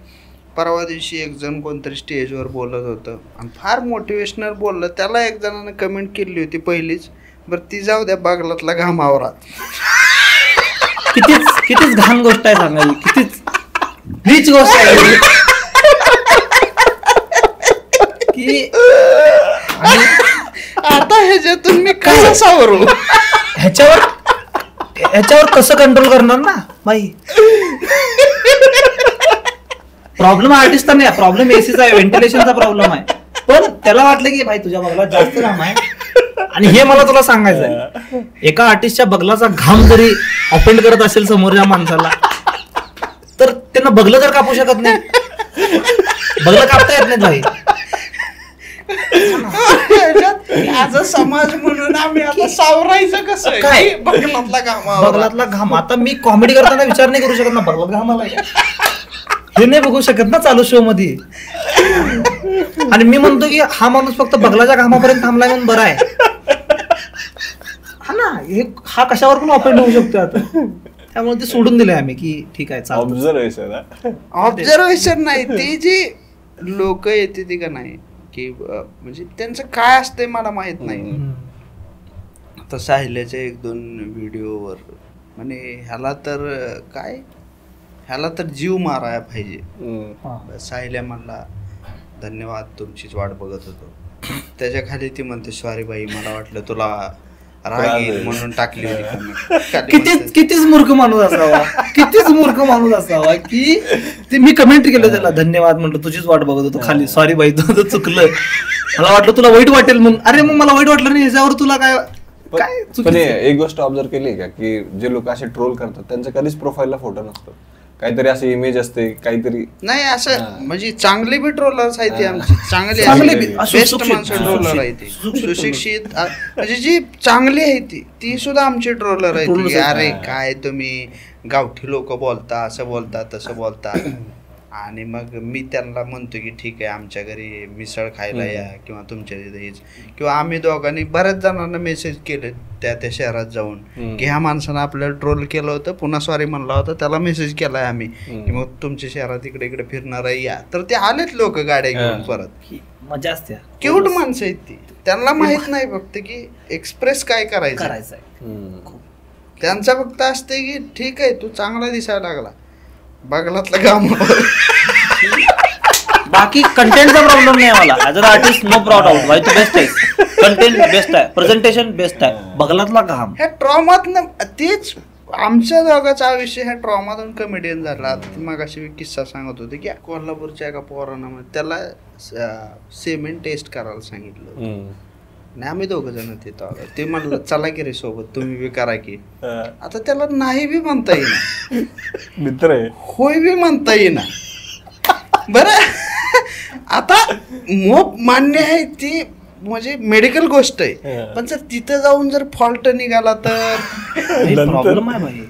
परवा दिवशी एक जण कोणतरी स्टेजवर बोलत होतं आणि फार मोटिवेशनल बोललं, त्याला एक जणांना कमेंट केली होती पहिलीच, बरं ती जाऊ द्या, बागलातला घामावरात. कितीच घाण गोष्ट आहे सांगायची, कितीच नीच गोष्ट आहे की. आता ह्याच्यातून मी कसं सावरू, ह्याच्यावर कसं कंट्रोल करणार ना बाई. प्रॉब्लेम आर्टिस्टचा नाही, प्रॉब्लेम एसीचा आहे, व्हेंटिलेशनचा प्रॉब्लेम आहे. पण त्याला वाटलं की भाई तुझ्या बगला जास्त घाम आहे. आणि हे मला तुला सांगायचं आहे, एका आर्टिस्टच्या बगलाचा घाम जरी ऑफेंड करत असेल समोरच्या माणसाला, तर त्यांना बगलं तर कापू शकत नाही, बगलं कापता येत नाही भाई. ॲज अ समाज म्हणून आम्ही आता सावरायचं कसं काय? की बगलातला घाम बगलातला घाम. आता मी कॉमेडी करताना विचार नाही करू शकत ना बगलात घाम आलाय हे नाही बघू शकत ना चालू शो मध्ये. आणि मी म्हणतो की हा माणूस फक्त बगलाच्या घामापर्यंत थांबलाय म्हणून बरा आहे. हा ना, हे हा कशावर पण ऑपरेट होऊ शकतो आता. त्यामुळे ते सोडून दिलंय आम्ही की ठीक आहे चालतं. ऑब्झर्वेशन नाही ती जी लोक येते ती का नाही की म्हणजे त्यांचं काय असतंय मला माहित नाही. आता साहिल्याच्या 1-2 व्हिडिओवर म्हणे ह्याला तर जीव मारायला पाहिजे. साहिल्या म्हणला धन्यवाद तुमचीच वाट बघत होतो. त्याच्या खाली ती म्हणते सॉरी बाई मला वाटलं तुला राग येईल म्हणून टाकली होती. कितीच मूर्ख माणूस असावा, कितीच मूर्ख माणूस असावा की ते मी कमेंट केलं त्याला धन्यवाद म्हणतो तुझीच वाट बघत होतो खाली सॉरी बाई तुझं चुकलं मला वाटलं तुला वाईट वाटेल म्हणून. अरे मग मला वाईट वाटलं नाही ह्याच्यावर तुला काय पण एक गोष्ट ऑब्झर्व केली का की जे लोक असे ट्रोल करतात त्यांच्या कधीच प्रोफाईलला फोटो नसतो, काहीतरी असे इमेज असते काहीतरी. नाही असं म्हणजे चांगली बी ट्रोलर्स आहेत ती आमची चांगली बेस्ट माणसं ट्रोलर आहे ती सुशिक्षित म्हणजे जी चांगली आहे ती सुद्धा आमची ट्रोलर आहे ती. अरे काय तुम्ही गावठी लोक बोलता असं बोलता तसं बोलता. आणि मग मी त्यांना म्हणतो की ठीक आहे आमच्या घरी मिसळ खायला या किंवा तुमच्या तिथे किंवा आम्ही दोघांनी बऱ्याच जणांना मेसेज केले त्या शहरात जाऊन की ह्या माणसानं आपल्याला ट्रोल केलं होतं पुन्हा सॉरी म्हणला होता त्याला मेसेज केलाय आम्ही की मग तुमच्या शहरात इकडे इकडे फिरणार आहे या. तर ते आलेत लोक गाड्या घेऊन परत. मजा असते. क्यूट माणसं आहेत ती, त्यांना माहित नाही फक्त की एक्सप्रेस काय करायचं. त्यांचा फक्त असते की ठीक आहे तू चांगला दिसायला लागला बगलातला काम. बाकी कंटेंटचा प्रॉब्लेम नाही मला as a artist no problem भाई तू बेस्ट आहे कंटेंट बेस्ट आहे प्रेझेंटेशन बेस्ट आहे बगलातला घाम. ह्या ट्रॉमातनं तेच आमच्या दोघांचा आयुष्य ह्या ट्रॉमातून कमेडियन झाला. मग अशी किस्सा सांगत होते की कोल्हापूरच्या एका पोरानं त्याला सिमेंट टेस्ट करायला सांगितलं आणि आम्ही 2 जण तिथं आलो. ते म्हणलं चला की रे सोबत तुम्ही बी करा की. आता त्याला नाही बी म्हणता येईना मित्र आहे होय बी म्हणता येईना. बरं आता मान्य आहे ती म्हणजे मेडिकल गोष्ट आहे पण जर तिथं जाऊन जर फॉल्ट निघाला तर प्रॉब्लेम आहे भाई.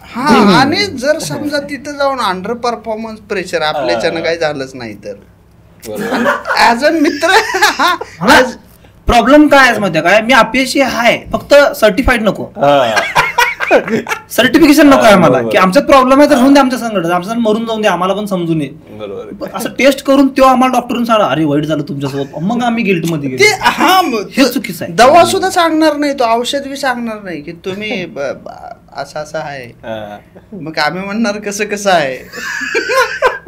हा आणि जर समजा तिथं जाऊन अंडर परफॉर्मन्स प्रेशर आपल्याच्यानं काही झालंच नाही तर ऍज अ मित्र प्रॉब्लेम काय आहे माहिती काय मी अपयशी आहे फक्त सर्टिफाईड नको सर्टिफिकेशन नको आहे मला की आमच्यात प्रॉब्लेम आहे तर होऊन दे आमच्या संकट आमच्या मरून जाऊन दे आम्हाला पण समजून ये असं टेस्ट करून तो आम्हाला डॉक्टरून सांगा अरे वाईट झालं तुमच्यासोबत मग आम्ही गिल्ट मध्ये गेलो. हा हे चुकीचं आहे. दवा सुद्धा सांगणार नाही तो औषध बी सांगणार नाही की तुम्ही असं आहे मग आम्ही म्हणणार कसं आहे.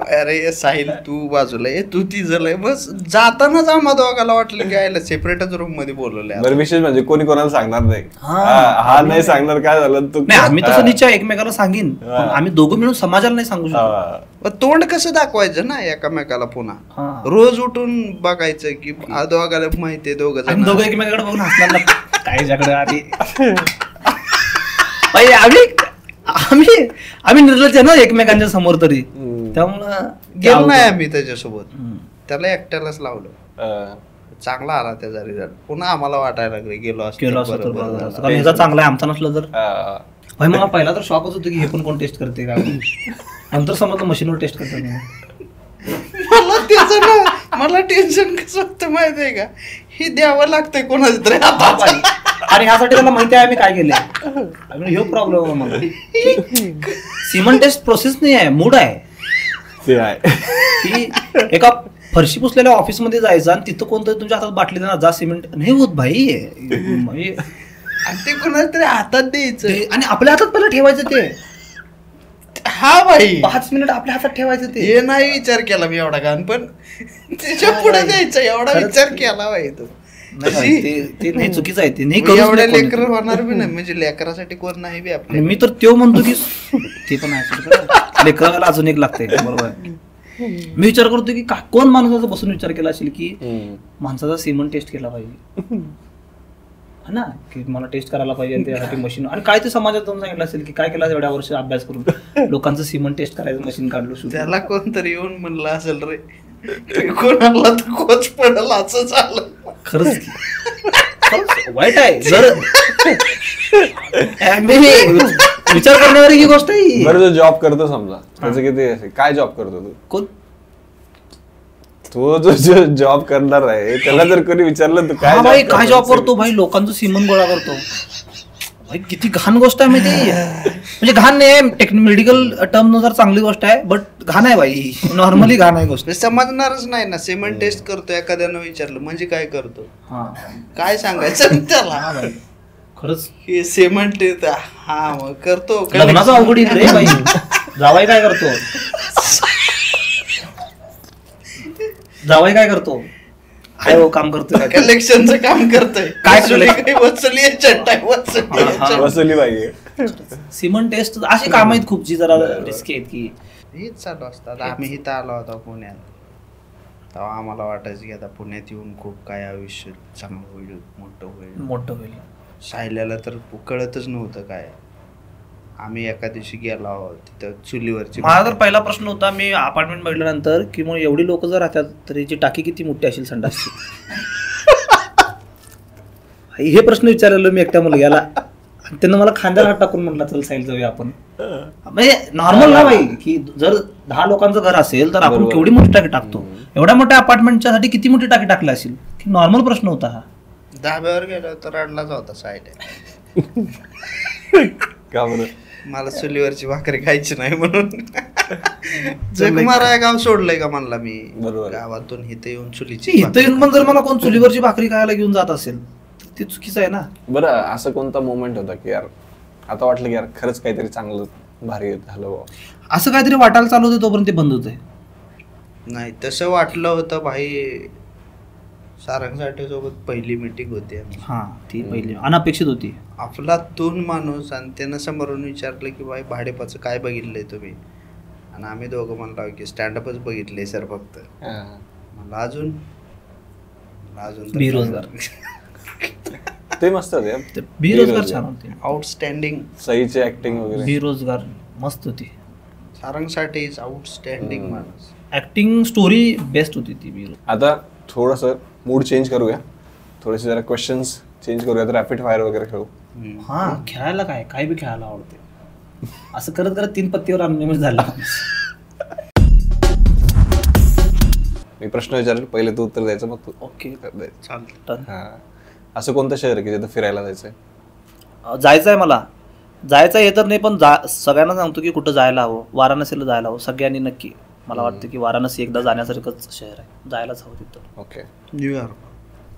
अरे साहिल तू बाजूला ये तू ती झालंय बस जातानाच आम्हा दोघाला वाटलं की यायला सेपरेटच रूम मध्ये बोलवलंय. बरं विशेष म्हणजे कोणी कोणाला सांगणार नाही हा नाही सांगणार काय झालं तू नाही आम्ही तसं निश्चय एकमेकाला सांगेन आम्ही दोघं मिळून समाजाला नाही सांगू शकतो. तोंड कसं दाखवायचं ना एकामेकाला पुन्हा रोज उठून बघायचं की दोघाला माहितीये दोघं एकमेकाकडे बघून हसणार काहीच्याकडे आम्ही निर्लज्ज आहे ना एकमेकांच्या समोर तरी त्यामुळं गेलो नाही आम्ही त्याच्यासोबत त्याला एकट्यालाच लावलं चांगला आला त्याचा रिझल्ट पुन्हा आम्हाला वाटायला लागले गेलो असतो कारण ह्याचा चांगला आहे आमचा नसलं तर भाई मला पहिला तर शॉकच होतो की हे पण कोण टेस्ट करते का नंतर समजलं मशीनवर टेस्ट करतात. मला टेन्शन कसं होतं माहितीये का हे द्यावं लागतंय कोणाच तरी आणि ह्यासाठी त्यांना माहिती आहे आम्ही काय केलंय हे प्रॉब्लेम मला सिमन टेस्ट प्रोसेस नाही आहे मूड आहे की एका फरशी पुसलेल्या ऑफिस मध्ये जायचं आणि तिथं कोणतरी तुमच्या हातात बाटली देणार जा सिमेंट नाही होत भाई आणि ते कोणाला तरी हातात द्यायचं आणि आपल्या हातात पहिला ठेवायचं ते हा भाई 5 मिनिट आपल्या हातात ठेवायचं ते हे नाही विचार केला मी एवढा घाण पण त्याच्या पुढे द्यायचं एवढा विचार केला भाई तो ते नाही चुकीचं आहे ते नाही एवढ्या लेकर होणार बी नाही म्हणजे लेकरासाठी कोण नाही बी आपल्या मी तर तो म्हणतो की ते पण आहे लेकराला अजून एक लागतंय बरोबर. मी विचार करतो की कोण माणसाचा बसून विचार केला असेल की माणसाचा सिमन टेस्ट केला पाहिजे ना की मला टेस्ट करायला पाहिजे त्यासाठी मशीन आणि काय ते समाजात जाऊन सांगितलं असेल की काय केलं एवढ्या वर्ष अभ्यास करून लोकांचं सिमन टेस्ट करायचं मशीन काढलं त्याला कोणतरी येऊन म्हणलं असेल रे कोणाला तर कोच पडलं असं झालं खरंच खरंच वाईट आहे. जर विचार करणारी ही गोष्ट आहे. बरं जो जॉब करतो समजा त्याचं किती काय जॉब करतो तू? कोण तो जो जॉब करणार आहे त्याला जर कोणी विचारलं तू काय भाई काय जॉब करतो? भाई लोकांचं सिमन गोळा करतो. भाई किती घाण गोष्ट आहे माहिती. म्हणजे घाण नाही, मेडिकल टर्म नुसार चांगली गोष्ट आहे, बट घाण आहे भाई, नॉर्मली घाण आहे गोष्ट. समजणारच नाही ना. सिमेंट टेस्ट करतो एखाद्यानं विचारलं म्हणजे काय करतो, काय सांगायचं त्याला? खरंच हे सिमेंट टेस्ट हा मग करतो. लग्नाचं अवघड रे भाई. जावाई काय करतो? जावाई काय करतो? काय हो काम करतोय? कलेक्शनचं काम करतोय. काय वसुली पाहिजे. सिमन टेस्ट अशी काम आहेत खूप जी जरा रिस्की आहेत की हेच चालू असतात. आम्ही इथं आलो होतो पुण्यात, तेव्हा आम्हाला वाटायचं की आता पुण्यात येऊन खूप काय आयुष्य चांगलं होईल, मोठं होईल. सायल्याला तर कळतच नव्हतं काय. आम्ही एका दिवशी गेलो आहोत तिथं चुलीवरची. माझा तर पहिला प्रश्न होता, मी अपार्टमेंट बघितल्यानंतर की मग एवढी लोक जर राहतात तर याची टाकी किती मोठी असेल संडासची. हे प्रश्न विचारलेलो मी एकट्या मुलग्याला. त्यांना मला खांद्याला हात टाकून म्हटलं चल साईल जाऊया आपण. म्हणजे नॉर्मल ना भाई की जर 10 लोकांचं घर असेल तर आपण केवढी मोठी टाकी टाकतो. एवढ्या मोठ्या अपार्टमेंटच्या साठी किती मोठी टाकी टाकली असेल की नॉर्मल प्रश्न होता हा. धाब्यावर गेलो तर रडलाच होता साईड. का बरं? मला चुलीवरची भाकरी खायची नाही म्हणून. जगमारा गाव सोडलंय का म्हणला मी. गावातून इथं येऊन चुलीची इथं येऊन पण जर मला कोण चुलीवरची भाकरी खायला घेऊन जात असेल तर ते चुकीचं आहे ना. बरं असं कोणता मोमेंट होता की यार आता वाटलं की यार खरंच काहीतरी चांगलं भारी झालं असं काहीतरी वाटायला चालू होतं तोपर्यंत ते बंद होतंय? नाही तसं वाटलं होतं भाई. सारंगसाठी सोबत पहिली मीटिंग होती. हा ती पहिली अनपेक्षित होती. आपला तून माणूस आणि त्यानं समोरून विचारलं की भाई भाडेपाचं काय बघितलंय तुम्ही, आणि आम्ही दोघं म्हणलो की स्टँडअपच बघितले सर फक्त. मला अजून बेरोजगार ते मस्त बेरोजगार छान होते. आउटस्टँडिंग सईची ऍक्टिंग वगैरे. बेरोजगार मस्त होती. सारंगसाठी इज आउटस्टँडिंग माणूस. ऍक्टिंग स्टोरी बेस्ट होती ती. आता थोडस मूड चेंज करूया, थोडेसे जरा क्वेश्चन्स चेंज करूया, तर रॅपिड फायर वगैरे खेळू. हा खेळायला काय बी खेळायला आवडते. असं करत करत 3 पत्तीवर आम्ही झाला. मी प्रश्न विचारेल, पहिले तू उत्तर द्यायचं, मग तू. ओके चालतं. हा असं कोणतं शहर आहे की तिथं फिरायला जायचंय? जायचं आहे मला. जायचं हे तर नाही पण सगळ्यांना सांगतो की कुठं जायला हवं. वाराणसीला जायला हवं सगळ्यांनी नक्की. मला वाटतं की वाराणसी एकदा जाण्यासारखंच शहर आहे, जायलाच हवं तिथं. Okay.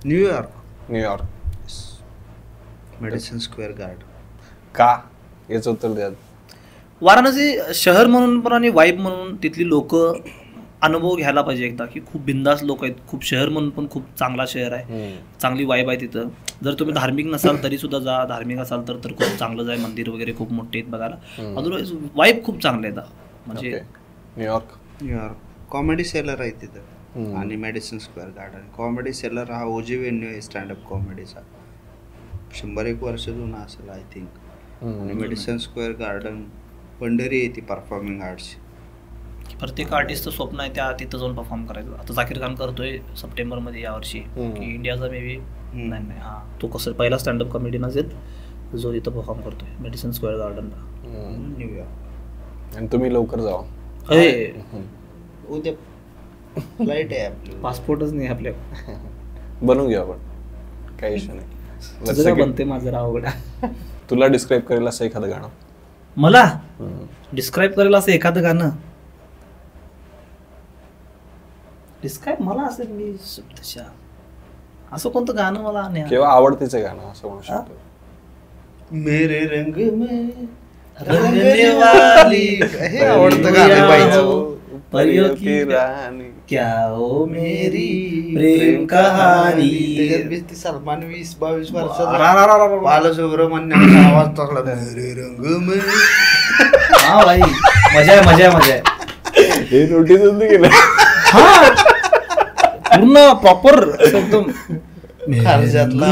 New York medicine square garden. का याचं उत्तर द्या. वाराणसी शहर म्हणून पण आणि वाईब म्हणून तिथली लोक अनुभव घ्यायला पाहिजे एकदा की खूप बिंदास लोक आहेत. खूप शहर म्हणून पण खूप चांगला शहर आहे, चांगली वाईब आहे तिथं. जर तुम्ही धार्मिक नसाल तरी सुद्धा जा, धार्मिक असाल तर खूप चांगलंच आहे. मंदिर वगैरे खूप मोठे आहेत बघायला. अदरवाईज वाईब खूप चांगले आहेत. म्हणजे न्यूयॉर्क कॉमेडी सेलर आहे तिथं आणि medicine square garden. Comedy seller हा ओजी व्हेन्यू आहे स्टँडअप कॉमेडीचा. 100-1 वर्ष जुना असेल आय थिंक. आणि मेडिसिन स्क्वेअर गार्डन पंढरी आहे ती परफॉर्मिंग आर्ट्सची. प्रत्येक आर्टिस्टचं स्वप्न आहे त्या तिथं जाऊन परफॉर्म करायचं. आता जाकीर खान करतोय सप्टेंबरमध्ये यावर्षी की इंडियाचा मे बी नाही हा तो कसं पहिला स्टँडअप कॉमेडीन असेल जो इथं परफॉर्म करतोय मेडिसिन स्क्वेअर गार्डनला न्यूयॉर्क. आणि तुम्ही लवकर जावा. उद्या फ्लाईट आहे आपली. पासपोर्टच नाही आपल्या. बनवून घेऊ आपण, काही इश्यू नाही. बनते माझं अवघड. तुला डिस्क्राईब करेल असं एखादं गाणं? मला डिस्क्राईब करेल असं एखादं गाणं? डिस्क्राईब मला असं मी तशा असं कोणतं गाणं मला नाही. किंवा आवडतीचं गाणं असं म्हणू शकतो. मेरे रंग में रंगने वाली हे आवडतं गाणं पाहिजे. परियों की रानी क्या हो मेरी प्रेम कहानी. ती सलमान 20-22 वर्षाचा बालसुब्रमण्यमचा आवाज टाकला मेरे रंग में. हा भाई मजा आहे. हे नोटीस होती की नाही? हा पूर्ण प्रॉपर एकदम खारजातला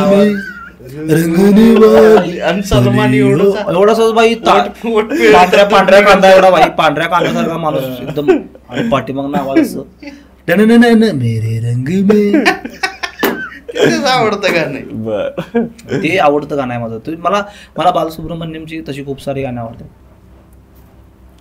आणि सलमान एवढाच बाई पांढऱ्या कांदा एवढा बाई पांढऱ्या कांद्यासारखा माणूस एकदम. आणि पाठीमागनं आवाज असं मेरे रंग में तेच आवडतं गाणं. बर. ते आवडतं गाणं आहे माझं. मला बालसुब्रमण्यमची तशी खूप सारी गाणी आवडतात.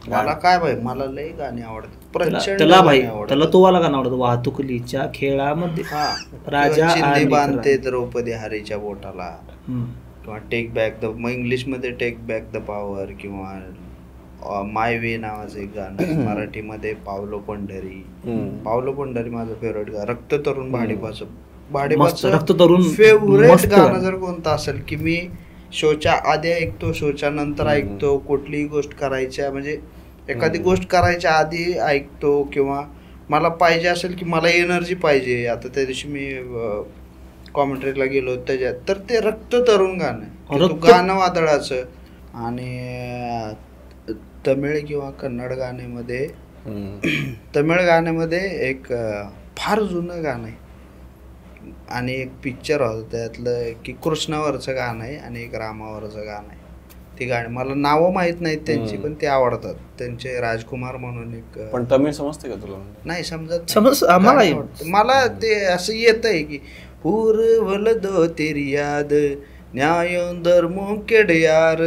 मला काय भाई, मला लई गाणी आवडतात, प्रचंड त्याला भाई, गाणी आवडतात. त्याला तो वाला गाणं आवडतं, वाहतुकलीच्या खेळामध्ये राजा चिंदी आणि बांधते द्रौपदी हरीच्या बोटाला, हम्म. किंवा टेक बॅक द, मग इंग्लिशमध्ये टेक बॅक द पॉवर, किंवा माय वे नावाचं एक गाणं, मराठीमध्ये पावलो पंढरी. पावलो पंढरी माझं फेवरेट गाणं. रक्त तरुण भाडेपाचं रक्त तरुण फेवरेट मस्त गाणं जर कोणतं असेल की मी शोच्या आधी ऐकतो, शोच्या नंतर ऐकतो, कुठलीही गोष्ट करायच्या म्हणजे एखादी गोष्ट करायच्या आधी ऐकतो, किंवा मला पाहिजे असेल की मला एनर्जी पाहिजे. आता त्या दिवशी मी कॉमेंट्रीला गेलो त्याच्यात, तर ते रक्त तरुण गाणं आहे. गाणं वादळाचं. आणि तमिळ किंवा कन्नड गाण्यामध्ये, तमिळ गाण्यामध्ये एक फार जुनं गाणं आहे आणि एक पिक्चर होतं त्यातलं की कृष्णावरचं गाणं आहे आणि एक रामावरचं गाणं आहे. ती गाणी मला नावं माहित नाहीत त्यांची, पण ते आवडतात. त्यांचे राजकुमार म्हणून एक. पण तमिळ समजते का तुला? नाही समजत. समज आम्हाला मला ते असं येत आहे की पूर्वल दो तेरी याद न्याय धर्मो केडयार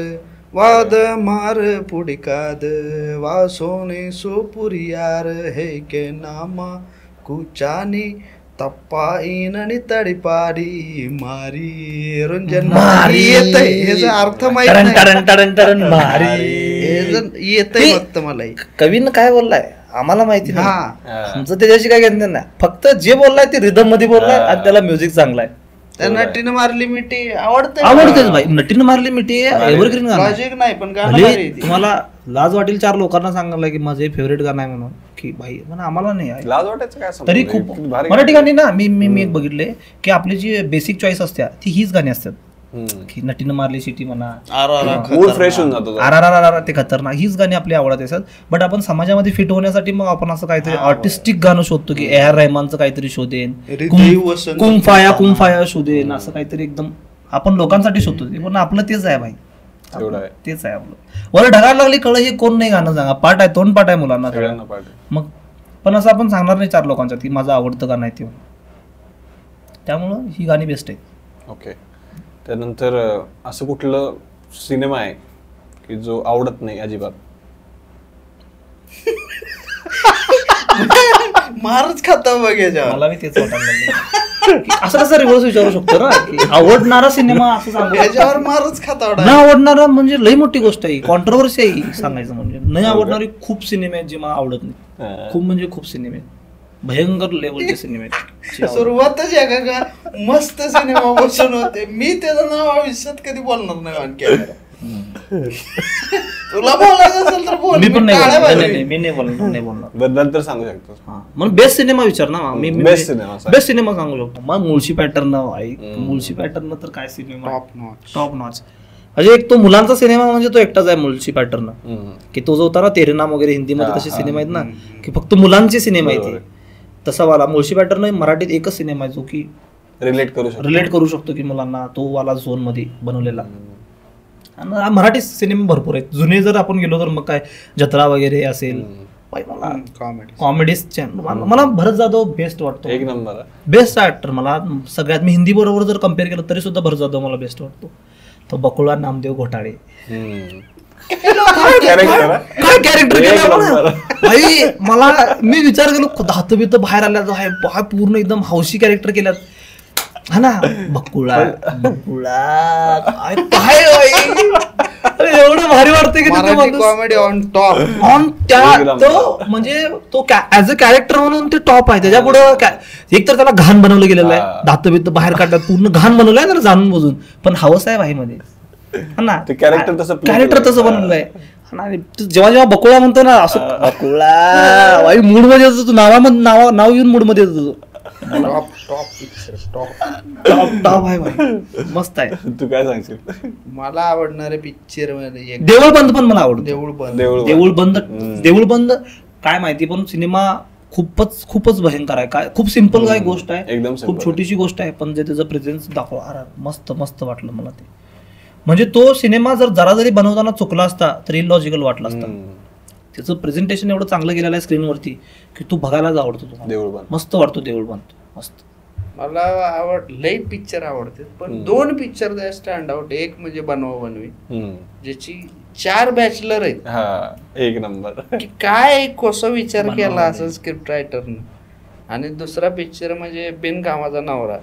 वाद मार पुडिकाद वा सोने सोपुरियार हे के नामा कुचानी तप्पाईन तडीपारी मारी रंजन मारी येत आहे. ह्याचा अर्थ माहित येत आहे फक्त मला. कवीनं काय बोललाय आम्हाला माहिती नाही, हा, आमचं त्याच्याशी काय घेणं नाही. फक्त जे बोललाय ते रिदम मध्ये बोललाय आणि त्याला म्युझिक चांगलाय. त्या नटीनं मारली मिठी आवडते, आवडतेच भाई. नटीनं मारली मिठी एव्हरग्रीन गाणं. लॉजिक नाही पण गाणं भले भारी आहे ते. तुम्हाला लाज वाटेल 4 लोकांना सांगायला की माझं फेवरेट गाणं आहे म्हणून, की भाई म्हणा आम्हाला नाही आहे. लाज वाटायचं काय? तरी खूप मराठी गाणी ना मी एक बघितले की आपली जी बेसिक चॉईस असते ती हीच गाणी असतात. की नटीनं मारली सिटी म्हणा, मूड फ्रेश होऊन जातो. आर ते खतरनाक, हीच गाणी आपली आवडत असतात. बट आपण समाजामध्ये फिट होण्यासाठी मग आपण असं काहीतरी आर्टिस्टिक गाणं शोधतो की ए आर रहमानचं काहीतरी शोधेन, कुंफाया शोधेन, असं काहीतरी एकदम आपण लोकांसाठी शोधतो. पण आपलं तेच आहे भाई, तेच आहे आपलं. वर ढगायला लागली कळ हे कोण नाही गाणं सांगा, पाठ आहे, तोंड पाठ आहे मुलांना. मग पण असं आपण सांगणार नाही 4 लोकांच्या की माझं आवडतं गाणं आहे ते. त्यामुळं ही गाणी बेस्ट आहे. ओके. त्यानंतर असं कुठलं सिनेमा आहे की जो आवडत नाही अजिबात? मारच खाता बघ याच्यावर. मला तेच वाटायला लागलं. असं कसं रिव्हर्स विचारू शकतो ना की आवडणारा सिनेमा असं सांगू, याच्यावर मारच खाता. न आवडणारा म्हणजे लई मोठी गोष्ट आहे, कॉन्ट्रोवर्सी आहे सांगायचं म्हणजे. न आवडणारे खूप सिनेमे आहेत जे मला आवडत नाही. खूप म्हणजे खूप सिनेमे आहेत, भयंकर लेवलचे सिनेमे आहेत. सुरुवातच एका मस्त सिनेमा बसून होते, मी त्याचं नाव आयुष्यात कधी बोलणार नाही आणखी. तुला बोलायचं असेल तर बोल. मी पण नाही बोलणार. नंतर सांगू शकतो. म्हणून बेस्ट सिनेमा विचार ना, मी बेस्ट सिनेमा सांगू शकतो. मग मुळशी पॅटर्न, मुळशी पॅटर्न तर काय सिनेमा, टॉप नॉच. म्हणजे एक तो मुलांचा सिनेमा म्हणजे तो एकटाच आहे मुळशी पॅटर्न, की तो जो होता ना तेरे नाम वगैरे हिंदीमध्ये तसे सिनेमा आहेत ना की फक्त मुलांचे सिनेमा आहेत. तसा वाला मुळशी पॅटर्न मराठीत एकच सिनेमा आहे जो की रिलेट करू शकतो की मुलांना, तो वाला झोन मध्ये बनवलेला. आणि मराठी सिनेमे भरपूर आहेत जुने. जर आपण गेलो तर मग काय जत्रा वगैरे असेल, कॉमेडी. मला भरत जाधव बेस्ट वाटतो, एक नंबर बेस्ट ऍक्टर मला सगळ्यात. मी हिंदी बरोबर जर कम्पेअर केलं तरी सुद्धा भरत जाधव मला बेस्ट वाटतो. तो बकुळा नामदेव घोटाळे काय कॅरेक्टर केलं भाई. मला मी विचार केलो धात बित बाहेर आल्या पूर्ण एकदम हौशी कॅरेक्टर केल्यात हा ना. बकुळा काय एवढं भारी वाटतं की कॉमेडी ऑन टॉप. म्हणजे तो ऍज अ कॅरेक्टर म्हणून ते टॉप आहे. त्याच्या पुढे एक तर त्याला घाण बनवलं गेलेलं आहे, दात बित बाहेर काढतात, पूर्ण घाण बनवलंय ना जाणून बुजून, पण हवस आहे भाई मध्ये ना. कॅरेक्टर तसं बनवलं आहे. जेव्हा जेव्हा बकुळा म्हणतो ना असं बकुळा भाई मूड मध्ये येतो, तू नाव येऊन मूड मध्ये येतो. टॉप आहे भाई, मस्त आहे. तू काय सांगशील? मला आवडणारे पिक्चर मध्ये देऊळ बंद पण मला आवडतो. देऊळ बंद काय माहिती पण सिनेमा खूपच भयंकर आहे. काय खूप सिम्पल काय गोष्ट आहे, एकदम खूप छोटीशी गोष्ट आहे, पण जे त्याचं प्रेझेन्स दाखवलं मस्त वाटलं मला ते. म्हणजे तो सिनेमा जरा जरी बनवताना चुकला असता तरी इलॉजिकल वाटला असता. त्याचं प्रेझेंटेशन एवढं चांगलं केलेलं आहे स्क्रीनवरती की तू बघायलाच आवडतो तुम्हाला. मस्त वाटतो देऊळ बंद, मस्त. मला लई पिक्चर आवडते, पण 2 पिक्चर द्या स्टँड आउट. एक म्हणजे बनवा बनवी, ज्याची 4 बॅचलर आहेत. हा, एक नंबर. की काय कसं विचार केला असं स्क्रिप्ट रायटरनं. आणि दुसरा पिक्चर म्हणजे बिनकामाचा नवरा,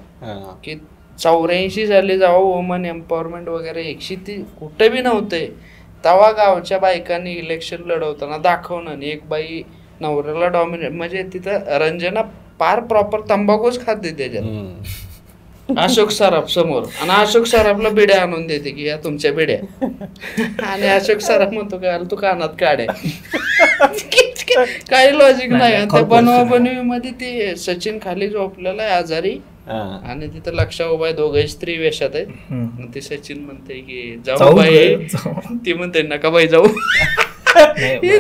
की 84 साली जेव्हा वुमन एम्पॉवरमेंट वगैरे 130 कुठे बी नव्हते, तेव्हा गावच्या बायकांनी इलेक्शन लढवताना दाखवणं. आणि एक बाई नवऱ्याला डॉमिनेट, म्हणजे तिथं रंजना पार प्रॉपर तंबाखूच खाते त्याच्यात अशोक सराफ समोर. आणि अशोक सराफला बिड्या आणून देते की या तुमच्या बिड्या. आणि अशोक सराफ म्हणतो काय तू कानात काढ्या. काही लॉजिक नाही. त्या बनवा बनवी मध्ये ते सचिन खाली झोपलेला आहे आजारी, आणि तिथं लक्ष उभा आहे, दोघे स्त्री वेशात आहेत. ते सचिन म्हणते की जाऊ बाई, ती म्हणते नका बाई जाऊ.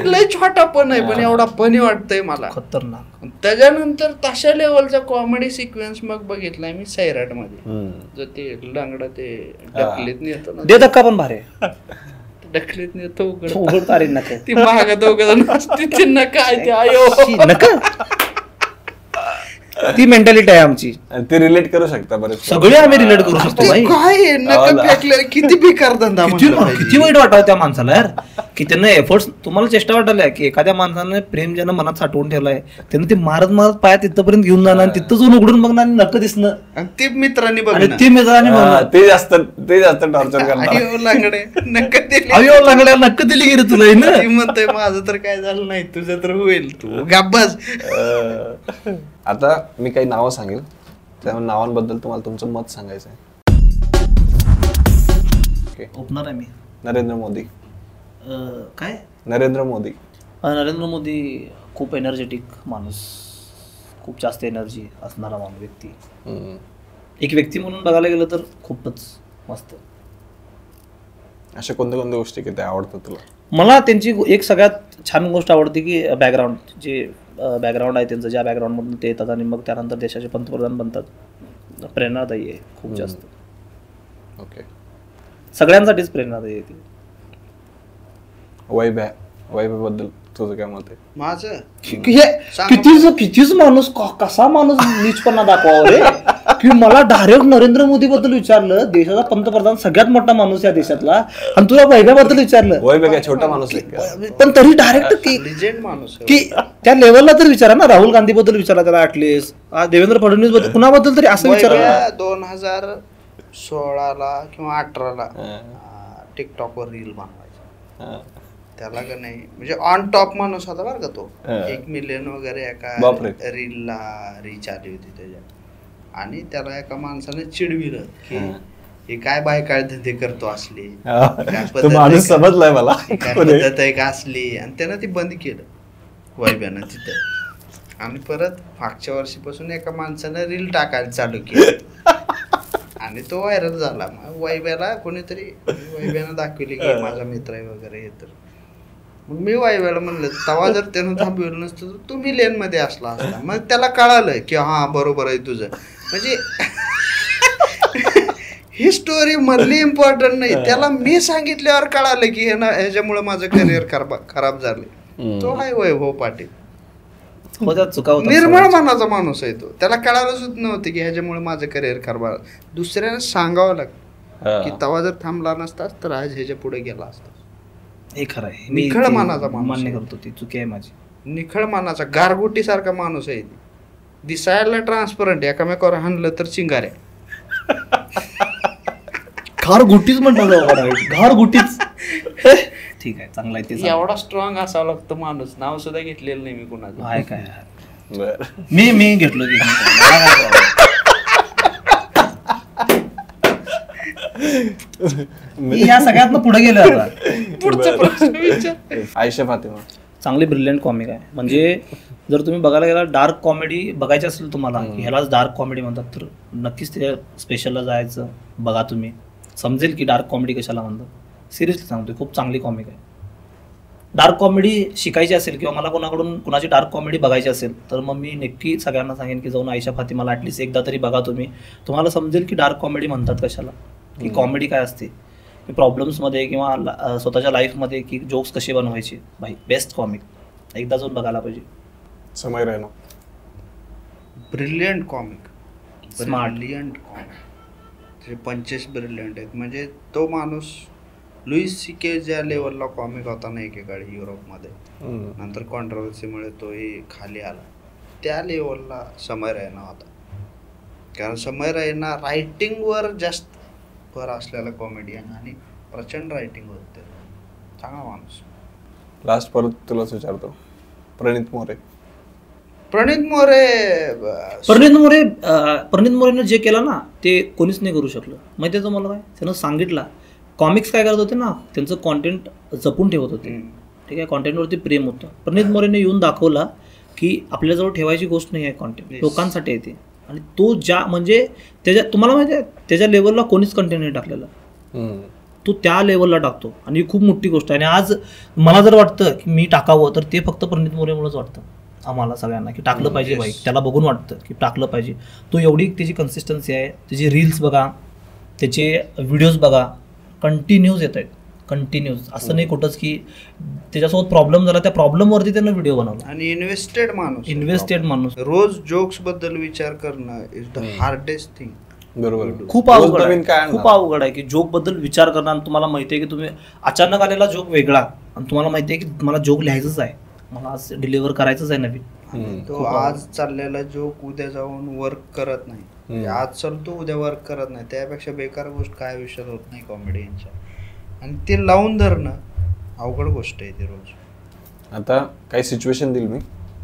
लय छोटा पण आहे, पण एवढा फनी वाटतंय मला, खतरनाक. त्याच्यानंतर तशा लेवलचा कॉमेडी सिक्वेन्स मग बघितलाय मी सैराट मध्ये, जो ते लंगडा ते ढकलीत नेतो ना, दे धक्का पण भारी, ढकलीत नेतो उघड ती महाग दोघं असते नका ते आयो नका. ती मेंटॅलिटी आहे आमची, ते रिलेट करू शकता बरेच सगळे आम्ही रिलेट करू शकतो. काय नका फेकले, किती बेकार धंदा, किती वाईट वाटावं त्या माणसाला यार, की त्यानं एफर्ट्स. तुम्हाला चेष्टा वाटायला की एखाद्या माणसाने प्रेम ज्यानं मनात साठवून ठेवलाय, त्यानं ते मारत मारत पाया तिथपर्यंत घेऊन जाणार, आणि तिथं जाऊन उघडून बघणार आणि नक्क दिसणं, आणि ते मित्रांनी ते मित्रांनी बघणार, ते जास्त टॉर्चर करणार. लागडे नक्क दिली गेली तुला ना. म्हणतोय माझं तर काय झालं नाही, तुझं तर होईल, तू गप्पच. आता मी काही नावं सांगेल, त्या नावांबद्दल तुम्हाला तुमचं मत सांगायचं आहे. ओपनर आहे मी. नरेंद्र मोदी. काय नरेंद्र मोदी. नरेंद्र मोदी खूप एनर्जेटिक माणूस, खूप जास्त एनर्जी असणारा व्यक्ती. एक व्यक्ती म्हणून बघायला गेलं तर खूपच मस्त. अशा कोणत्या कोणत्या गोष्टी की त्या आवडतात तुला? मला त्यांची एक सगळ्यात छान गोष्ट आवडते की बॅकग्राऊंड, जे बॅकग्राऊंड आहे त्यांचं, ज्या बॅकग्राऊंडमधून ते येतात आणि मग त्यानंतर देशाचे पंतप्रधान बनतात, प्रेरणादायी आहे खूप जास्त. ओके, सगळ्यांसाठीच प्रेरणादायी आहे ती. वैभ्याबद्दल तुझं काय मत आहे? माझं कितीच माणूस, कसा माणूस नीचपणा दाखवावा रे, की मला डायरेक्ट नरेंद्र मोदी बद्दल विचारलं, देशाचा पंतप्रधान सगळ्यात मोठा माणूस या देशातला, आणि तुला वैभ्याबद्दल विचारलं. वैभव काय छोटा माणूस आहे? पण तरी डायरेक्ट की लिजेंड माणूस की त्या लेवलला तर विचारा ना. राहुल गांधी बद्दल विचारा त्याला, ऍटलिस्ट देवेंद्र फडणवीस बद्दल, कुणाबद्दल तरी असं विचारा. 2016 किंवा 18 टिकटॉकवर रील बनवायचा, त्याला का नाही म्हणजे ऑन टॉप माणूस होता बरं का तो. 1 मिलियन वगैरे एका रीलला रीच आली होती त्याच्यात. आणि त्याला एका माणसाने चिडविलं की हे काय बायकाळ धंदे करतो असली, समजलाय मला काय पद्धत आहे का असली. आणि त्यानं ती बंद केलं वैभ्यानं तिथं. आणि परत मागच्या वर्षीपासून एका माणसानं रील टाकायला चालू केलं, आणि तो व्हायरल झाला. मग वैभ्याला कोणीतरी वैभ्यानं दाखवली की माझा मित्र आहे वगैरे हे. तर मग मी वैभ्याला म्हणलं, तेव्हा जर त्यानं थांबवलं नसतं तर तू मिलियन मध्ये असला असता. मग त्याला कळालं की हा बरोबर आहे तुझं, म्हणजे ही स्टोरी मधली इम्पॉर्टंट नाही, त्याला मी सांगितल्यावर कळालं की ह्याच्यामुळे माझं करिअर खराब झाले. तो आहे वैभव पाटील, निर्मळ मनाचा माणूस आहे तो. त्याला कळायला सुद्धा नव्हतं की ह्याच्यामुळे माझं करिअर खराब. दुसऱ्याने सांगावं लागतं की तेव्हा जर थांबला नसतास तर आज ह्याच्या पुढे गेला असता. हे खरं आहे, निखळ मानाचा माणूस मान्य करतो, ती चुकी आहे माझी. निखळ मानाचा गारगोटी सारखा माणूस आहे. दिसायला ट्रान्सपरंट, एकामेकावर हाणलं तर चिंगाऱ्या. घारगुटीच म्हणतात, घारगुटीच. ठीक आहे, चांगला आहे ते. एवढा स्ट्रॉंग असावा लागतो माणूस. नाव सुद्धा घेतलेलं नाही मी कुणाचं. आहे काय, मी घेतलो की या सगळ्यात पुढे गेलं आता. पुढचा प्रश्न विचार. आयशा फातिमा चांगली ब्रिलियंट कॉमिक आहे. म्हणजे जर तुम्ही बघायला गेला, डार्क कॉमेडी बघायची असेल तुम्हाला, ह्यालाच डार्क कॉमेडी म्हणतात, तर नक्कीच त्या स्पेशलला जायचं, बघा तुम्ही समजेल की डार्क कॉमेडी कशाला म्हणतात. सिरियसली सांगतोय, खूप चांगली कॉमिक आहे. डार्क कॉमेडी शिकायची असेल किंवा मला कोणाकडून कुणाची डार्क कॉमेडी बघायची असेल तर मग मी नक्की सगळ्यांना सांगेन की जाऊन आयशा फातिमाला ॲटलिस्ट एकदा तरी बघा तुम्ही. तुम्हाला समजेल की डार्क कॉमेडी म्हणतात कशाला, की कॉमेडी काय असते, की प्रॉब्लेम्समध्ये किंवा स्वतःच्या लाईफमध्ये की जोक्स कसे बनवायचे. भाई बेस्ट कॉमिक, एकदा जाऊन बघायला पाहिजे. समय राहणं ब्रिलियंट कॉमिक. ब्रिलियंट पंचेस ब्रिलियंट आहेत. म्हणजे तो माणूस लुईस सीके ज्या लेवलला कॉमिक होता ना एकेकाळी युरोपमध्ये, नंतर कॉन्ट्रोवर्सीमुळे तोही खाली आला, त्या लेवलला समय रैना होता. कारण समय रैना रायटिंगवर जास्त भर असलेला कॉमेडियन आणि प्रचंड रायटिंग होते, चांगला माणूस. लास्ट परत तुलाच विचारतो, प्रणित मोरे. प्रणित मोरेनं जे केलं ना ते कोणीच नाही करू शकलं. माहिती आहे मला काय त्यानं सांगितलं. कॉमिक्स काय करत होते ना, त्यांचं कॉन्टेंट जपून ठेवत होते, ठीक आहे, कॉन्टेंटवरती प्रेम होतं. प्रणित मोरेने येऊन दाखवला की आपल्याजवळ ठेवायची गोष्ट नाही आहे, कॉन्टेंट लोकांसाठी येते. आणि तो ज्या म्हणजे तुम्हाला माहिती आहे त्याच्या लेवलला कोणीच कंटेंट नाही टाकलेलं, तो त्या लेवलला टाकतो आणि ही खूप मोठी गोष्ट आहे. आणि आज मला जर वाटतं की मी टाकावं तर ते फक्त प्रणित मोरेमुळेच वाटतं आम्हाला सगळ्यांना की टाकलं पाहिजे बाई, त्याला बघून वाटतं की टाकलं पाहिजे. तो एवढी त्याची कन्सिस्टन्सी आहे, त्याची रील्स बघा, त्याचे व्हिडिओज बघा, कंटिन्यूज येत आहेत, कंटिन्यूज. असं नाही कुठंच की त्याच्यासोबत प्रॉब्लेम झाला त्या प्रॉब्लेमवरती त्यानं व्हिडिओ बनवला. आणि इन्व्हेस्टेड माणूस. रोज जोक्स बद्दल विचार करणं इज द हार्डेस्ट थिंग. बरोबर, खूप अवघड आहे की जोक बद्दल विचार करणं. आणि तुम्हाला माहिती आहे की तुम्ही अचानक आलेला जोक वेगळा, आणि तुम्हाला माहिती आहे की मला जोक लिहायचंच आहे, मला आज डिलिव्हर करायचंच आहे नवीन. तो आज चाललेला जोक उद्या जाऊन वर्क करत नाही, आज चालतो उद्या वर्क करत नाही, त्यापेक्षा बेकार गोष्ट काय आयुष्यात होत नाही कॉमेडियनच्या. आणि ते लावून धरणं अवघड गोष्ट आहे ती रोज. आता काही सिच्युएशन दिली मी,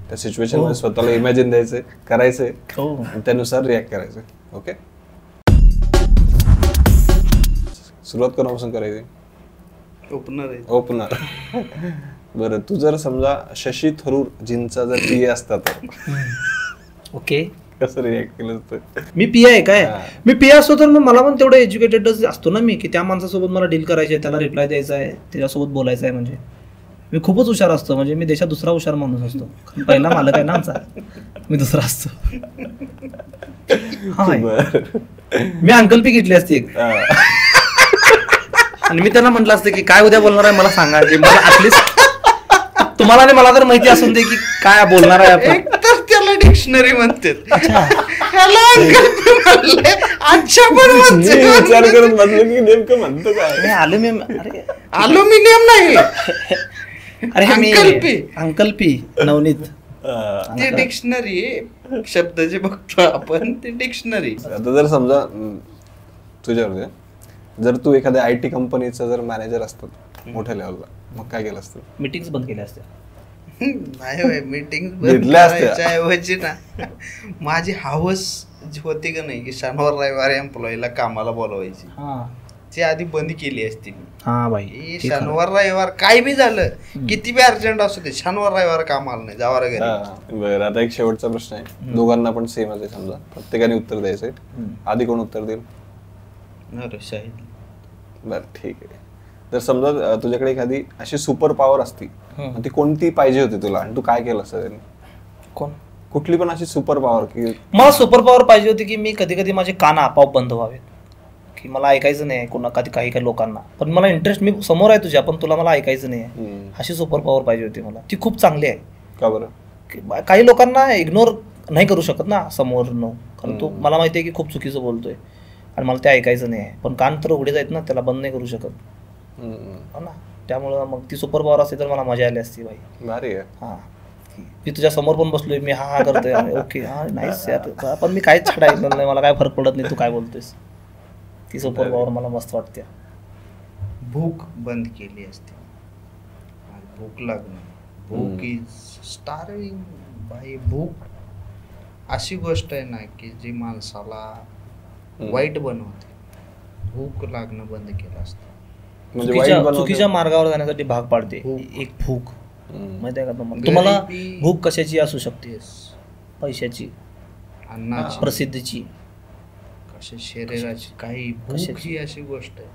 त्या सिच्युएशन मध्ये स्वतःला इमॅजिन द्यायचंय, करायचंय आणि त्यानुसार रिॲक्ट करायचंय. ओके, सुरुवात कोणापासून करायची? ओपनर. बरं, तू जर समजा शशी थरूर जींचा जर पीए असता तर ओके कसं रिॲक्ट केलं असतं? मी पीए आहे काय? मी पीए असतो तर मग मला पण तेवढं एज्युकेटेडच असतो ना मी, की त्या माणसासोबत मला डील करायची आहे, त्याला रिप्लाय द्यायचा आहे, त्याच्यासोबत बोलायचं आहे. म्हणजे मी खूपच हुशार असतो, म्हणजे मी देशात दुसरा हुशार माणूस असतो. पहिला मालक आहे ना आमचा, मी दुसरा असतो. मी अंकल्पी घेतली असती एक, आणि मी त्यांना म्हटलं असतं की काय उद्या बोलणार आहे मला सांगा, जे मला ऍटलिस्ट तुम्हाला आणि मला तर माहिती असून दे की काय बोलणार आहे आपण. तर त्याला डिक्शनरी म्हणतात, विचार करून म्हणलं की नेमकं म्हणतो काय? अल्युमिनियम नाही, अरे अंकल्पी नवनीत. ते डिक्शनरी शब्द जे बघतो आपण, ते डिक्शनरी. आता जर समजा तुझ्यावर जर तू एखाद्या IT कंपनीचा जर मॅनेजर असतात मोठ्या लेवलला, मग काय केलं असतं? मीटिंग्स बंद केल्या असत्या. नाही, मीटिंग करायच्या ऐवजी ना माझी हवस होती का नाही की शनिवार रविवारी एम्प्लॉईला कामाला बोलवायची, ती आधी बंद केली असती. हा भाई, शनिवार रविवार काय बी झालं, किती बी अर्जंट असू दे, शनिवार रविवार कामाला नाही जावा घरी. बरं, आता एक शेवटचा प्रश्न आहे, दोघांना पण सेम आहे, समजा प्रत्येकाने उत्तर द्यायचंय. आधी कोण उत्तर देईल? बर, ठीक आहे. जर समजा तुझ्याकडे एखादी अशी सुपर पॉवर असती, ती कोणती पाहिजे होती तुला आणि तू काय केलं असतं? कुठली पण अशी सुपर पॉवर? की मला सुपर पॉवर पाहिजे होती की मी कधी कधी माझे कान आपोआप बंद व्हावेत, की मला ऐकायचं नाही कोणा कधी काही काही लोकांना, पण मला इंटरेस्ट, मी समोर आहे तुझ्या पण तुला मला ऐकायचं नाही आहे, अशी सुपर पॉवर पाहिजे होती मला. ती खूप चांगली आहे. का बरं? काही लोकांना इग्नोर नाही करू शकत ना समोर, कारण तो मला माहिती आहे की खूप चुकीचं बोलतोय आणि मला ते ऐकायचं नाही आहे, पण कान तर उघडेच आहेत ना, त्याला बंद नाही करू शकत ना. त्यामुळं मग ती सुपर पॉवर असते तर मला मजा आली असती भाई. भारी आहे. हां, मी तुझ्या समोर पण बसलोय, मी हा करतोय, ओके हा नाईस यार, पण मी काहीच छडायचं नाही, मला काय फरक पडत नाही तू काय बोलतोयस. ती सुपर पॉवर मला मस्त वाटते. भूक बंद केली असते, भूक लागणं, भूक इज स्टार्विंग बाई. भूक अशी गोष्ट आहे ना की जी माणसाला वाईट बनवते. भूक लागणं बंद केलं असतं, चुकीच्या मार्गावर जाण्यासाठी भाग पाडते एक भूक. माहिती आहे का तुम्हाला? भूक कशाची असू शकते? पैशाची, अन्नाची, प्रसिद्धीची, कशा शरीराची, काही कशाची अशी गोष्ट आहे.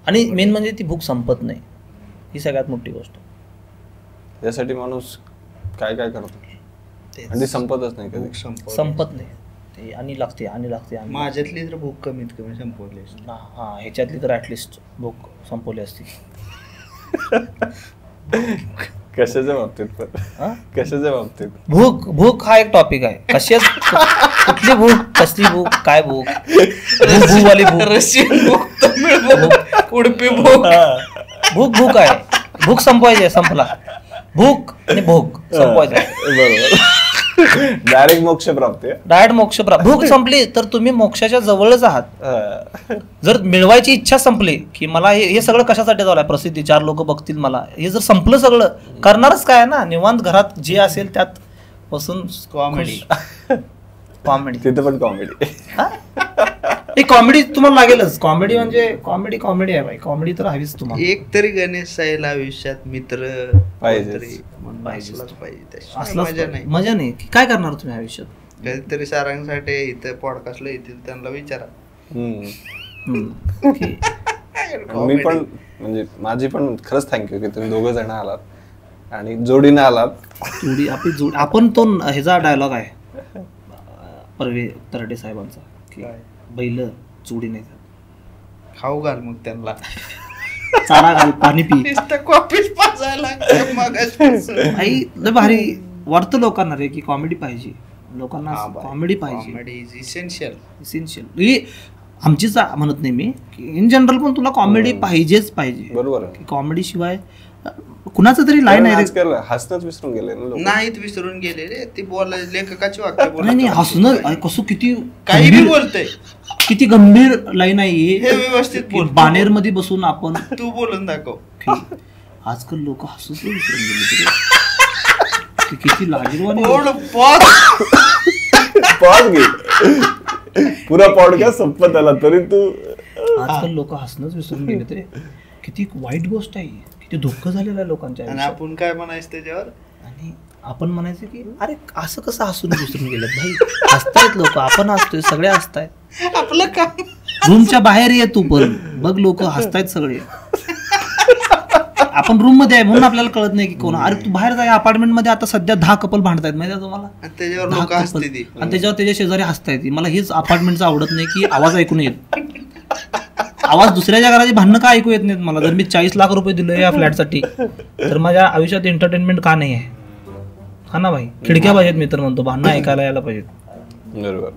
आणि मेन म्हणजे ती भूक संपत नाही, ही सगळ्यात मोठी गोष्ट. त्यासाठी माणूस काय काय करतो आणि संपतच नाही, कधी संपत नाही ते, आणि लागते आणि लागते. माझ्यातली तर भूक कमीत कमी संपवली असते. हा, ह्याच्यातली तर ऍटलिस्ट भूक संपवली असती. कशाच्या बाबतीत पण कशाच्या बाबतीत भूक भूक हा एक टॉपिक आहे. कुठली भूक, कसली भूक, काय भूक, भूवाली भूक, रशियन भूक, तमिळ भूक, उडपी भूक. भूक भूक आहे. भूक संपवायची, संपला. भूक आणि भूक संपवायचं. बरोबर. डायरेक्ट मोक्ष प्राप्ती. डायरेक्ट मोक्ष प्राप्त. भूक संपली तर तुम्ही मोक्षाच्या जवळच आहात. जर मिळवायची इच्छा संपली की मला हे सगळं कशासाठी झालंय, प्रसिद्धी, 4 लोक बघतील मला, हे जर संपलं सगळं, करणारच काय ना, निवांत घरात जे असेल त्यात बसून कॉमेडी. कॉमेडी तिथे पण कॉमेडी. कॉमेडी तुम्हाला लागेलच. कॉमेडी म्हणजे कॉमेडी आहे भाई. कॉमेडी तर हवीच तुम्हाला. एक तरी गणेश साईला आयुष्यात मित्र पाहिजे. मजा नाही. मजा नाही. काय करणार तुम्ही आयुष्यात? कधीतरी सारांसाठी इथं पॉडकास्टला येतील, त्यांना विचारा. मी पण म्हणजे माझी पण खरंच थँक्यू की तुम्ही 2 जण आलात आणि जोडीने आलात. आपली जोडी. आपण तो ह्याचा डायलॉग आहे परवे तरडे साहेबांचा की बैल जोडी नाही जात. खाऊ घाल मग त्यांना, चारा घाल, पाणी पी. कॉफीच पाजायला आई लय भारी वाटतं लोकांना रे की कॉमेडी पाहिजे. लोकांना कॉमेडी पाहिजे. Comedy is essential. इसेन्शियल. आमचीच म्हणत नाही मी, इन जनरल पण तुला कॉमेडी पाहिजेच पाहिजे. बरोबर. कॉमेडी शिवाय कुणाचं तरी लाईन आहे. हसणंच विसरून गेले ना लोक. नाहीत विसरून गेले रे. ती बोल लेखकाची वाक्य नाही हसणं कसं किती काही बी बोलतोय. किती गंभीर लाईन आहे हे व्यवस्थित बोल. बानेर मध्ये बसून आपण तू बोलून दाखव. आजकाल लोक हसूच विसरून गेले. किती लाजीरवाणी. पॉज घे. पुरा पॉडकास्ट संपत आला तरी तू. आजकाल लोक हसणंच विसरून गेले. तरी किती वाईट गोष्ट आहे. किती दुःख झालेलं आहे लोकांच्या. आणि आपण काय म्हणायचं त्याच्यावर? आणि आपण म्हणायचं की अरे असं कसं हसून विसरून गेलं भाई. हसतायत लोक, आपण हसतोय, सगळे हसतायत. आपलं काम. रूमच्या बाहेर ये तू पण बघ, लोक हसतायत सगळे. आपण रूम मध्ये आहे म्हणून आपल्याला कळत नाही की कोण. अरे तू बाहेर जाय. अपार्टमेंट मध्ये आता सध्या 10 कपल भांडतायत माहिती आहे तुम्हाला. त्याच्यावर लोक हसते ती. आणि त्याच्यावर त्याच्या शेजारी हसतायत. मला हेच अपार्टमेंटचं आवडत नाही की आवाज ऐकून येत. आवाज दुसऱ्याच्या घराची भांडणं का ऐकू येत नाहीत मला. जर मी 40 लाख रुपये दिले या फ्लॅटसाठी तर माझ्या आयुष्यात एंटरटेनमेंट का नाही आहे? हा ना भाई. खिडक्या पाहिजेत मी तर म्हणतो, भांडणं ऐकायला यायला पाहिजेत. बरोबर.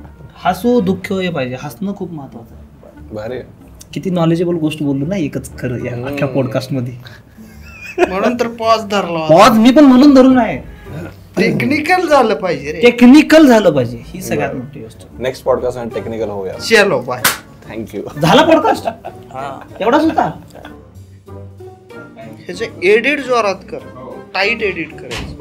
हसू दुःख हे पाहिजे. हसणं खूप महत्वाचं आहे. भारी. किती नॉलेजेबल गोष्ट बोललो ना एकच खरं या अख्ख्या पॉडकास्ट मध्ये. म्हणून तर पॉज धरला. पॉज मी पण म्हणून धरून आहे. टेक्निकल झालं पाहिजे रे. टेक्निकल झालं पाहिजे, ही सगळ्यात मोठी गोष्ट. नेक्स्ट पॉडकास्ट आणि टेक्निकल होऊया. चलो बाय. थँक्यू. झाला पॉडकास्ट. एवढाच होता. ह्याचे एडिट जोरात कर. टाईट एडिट करायचं.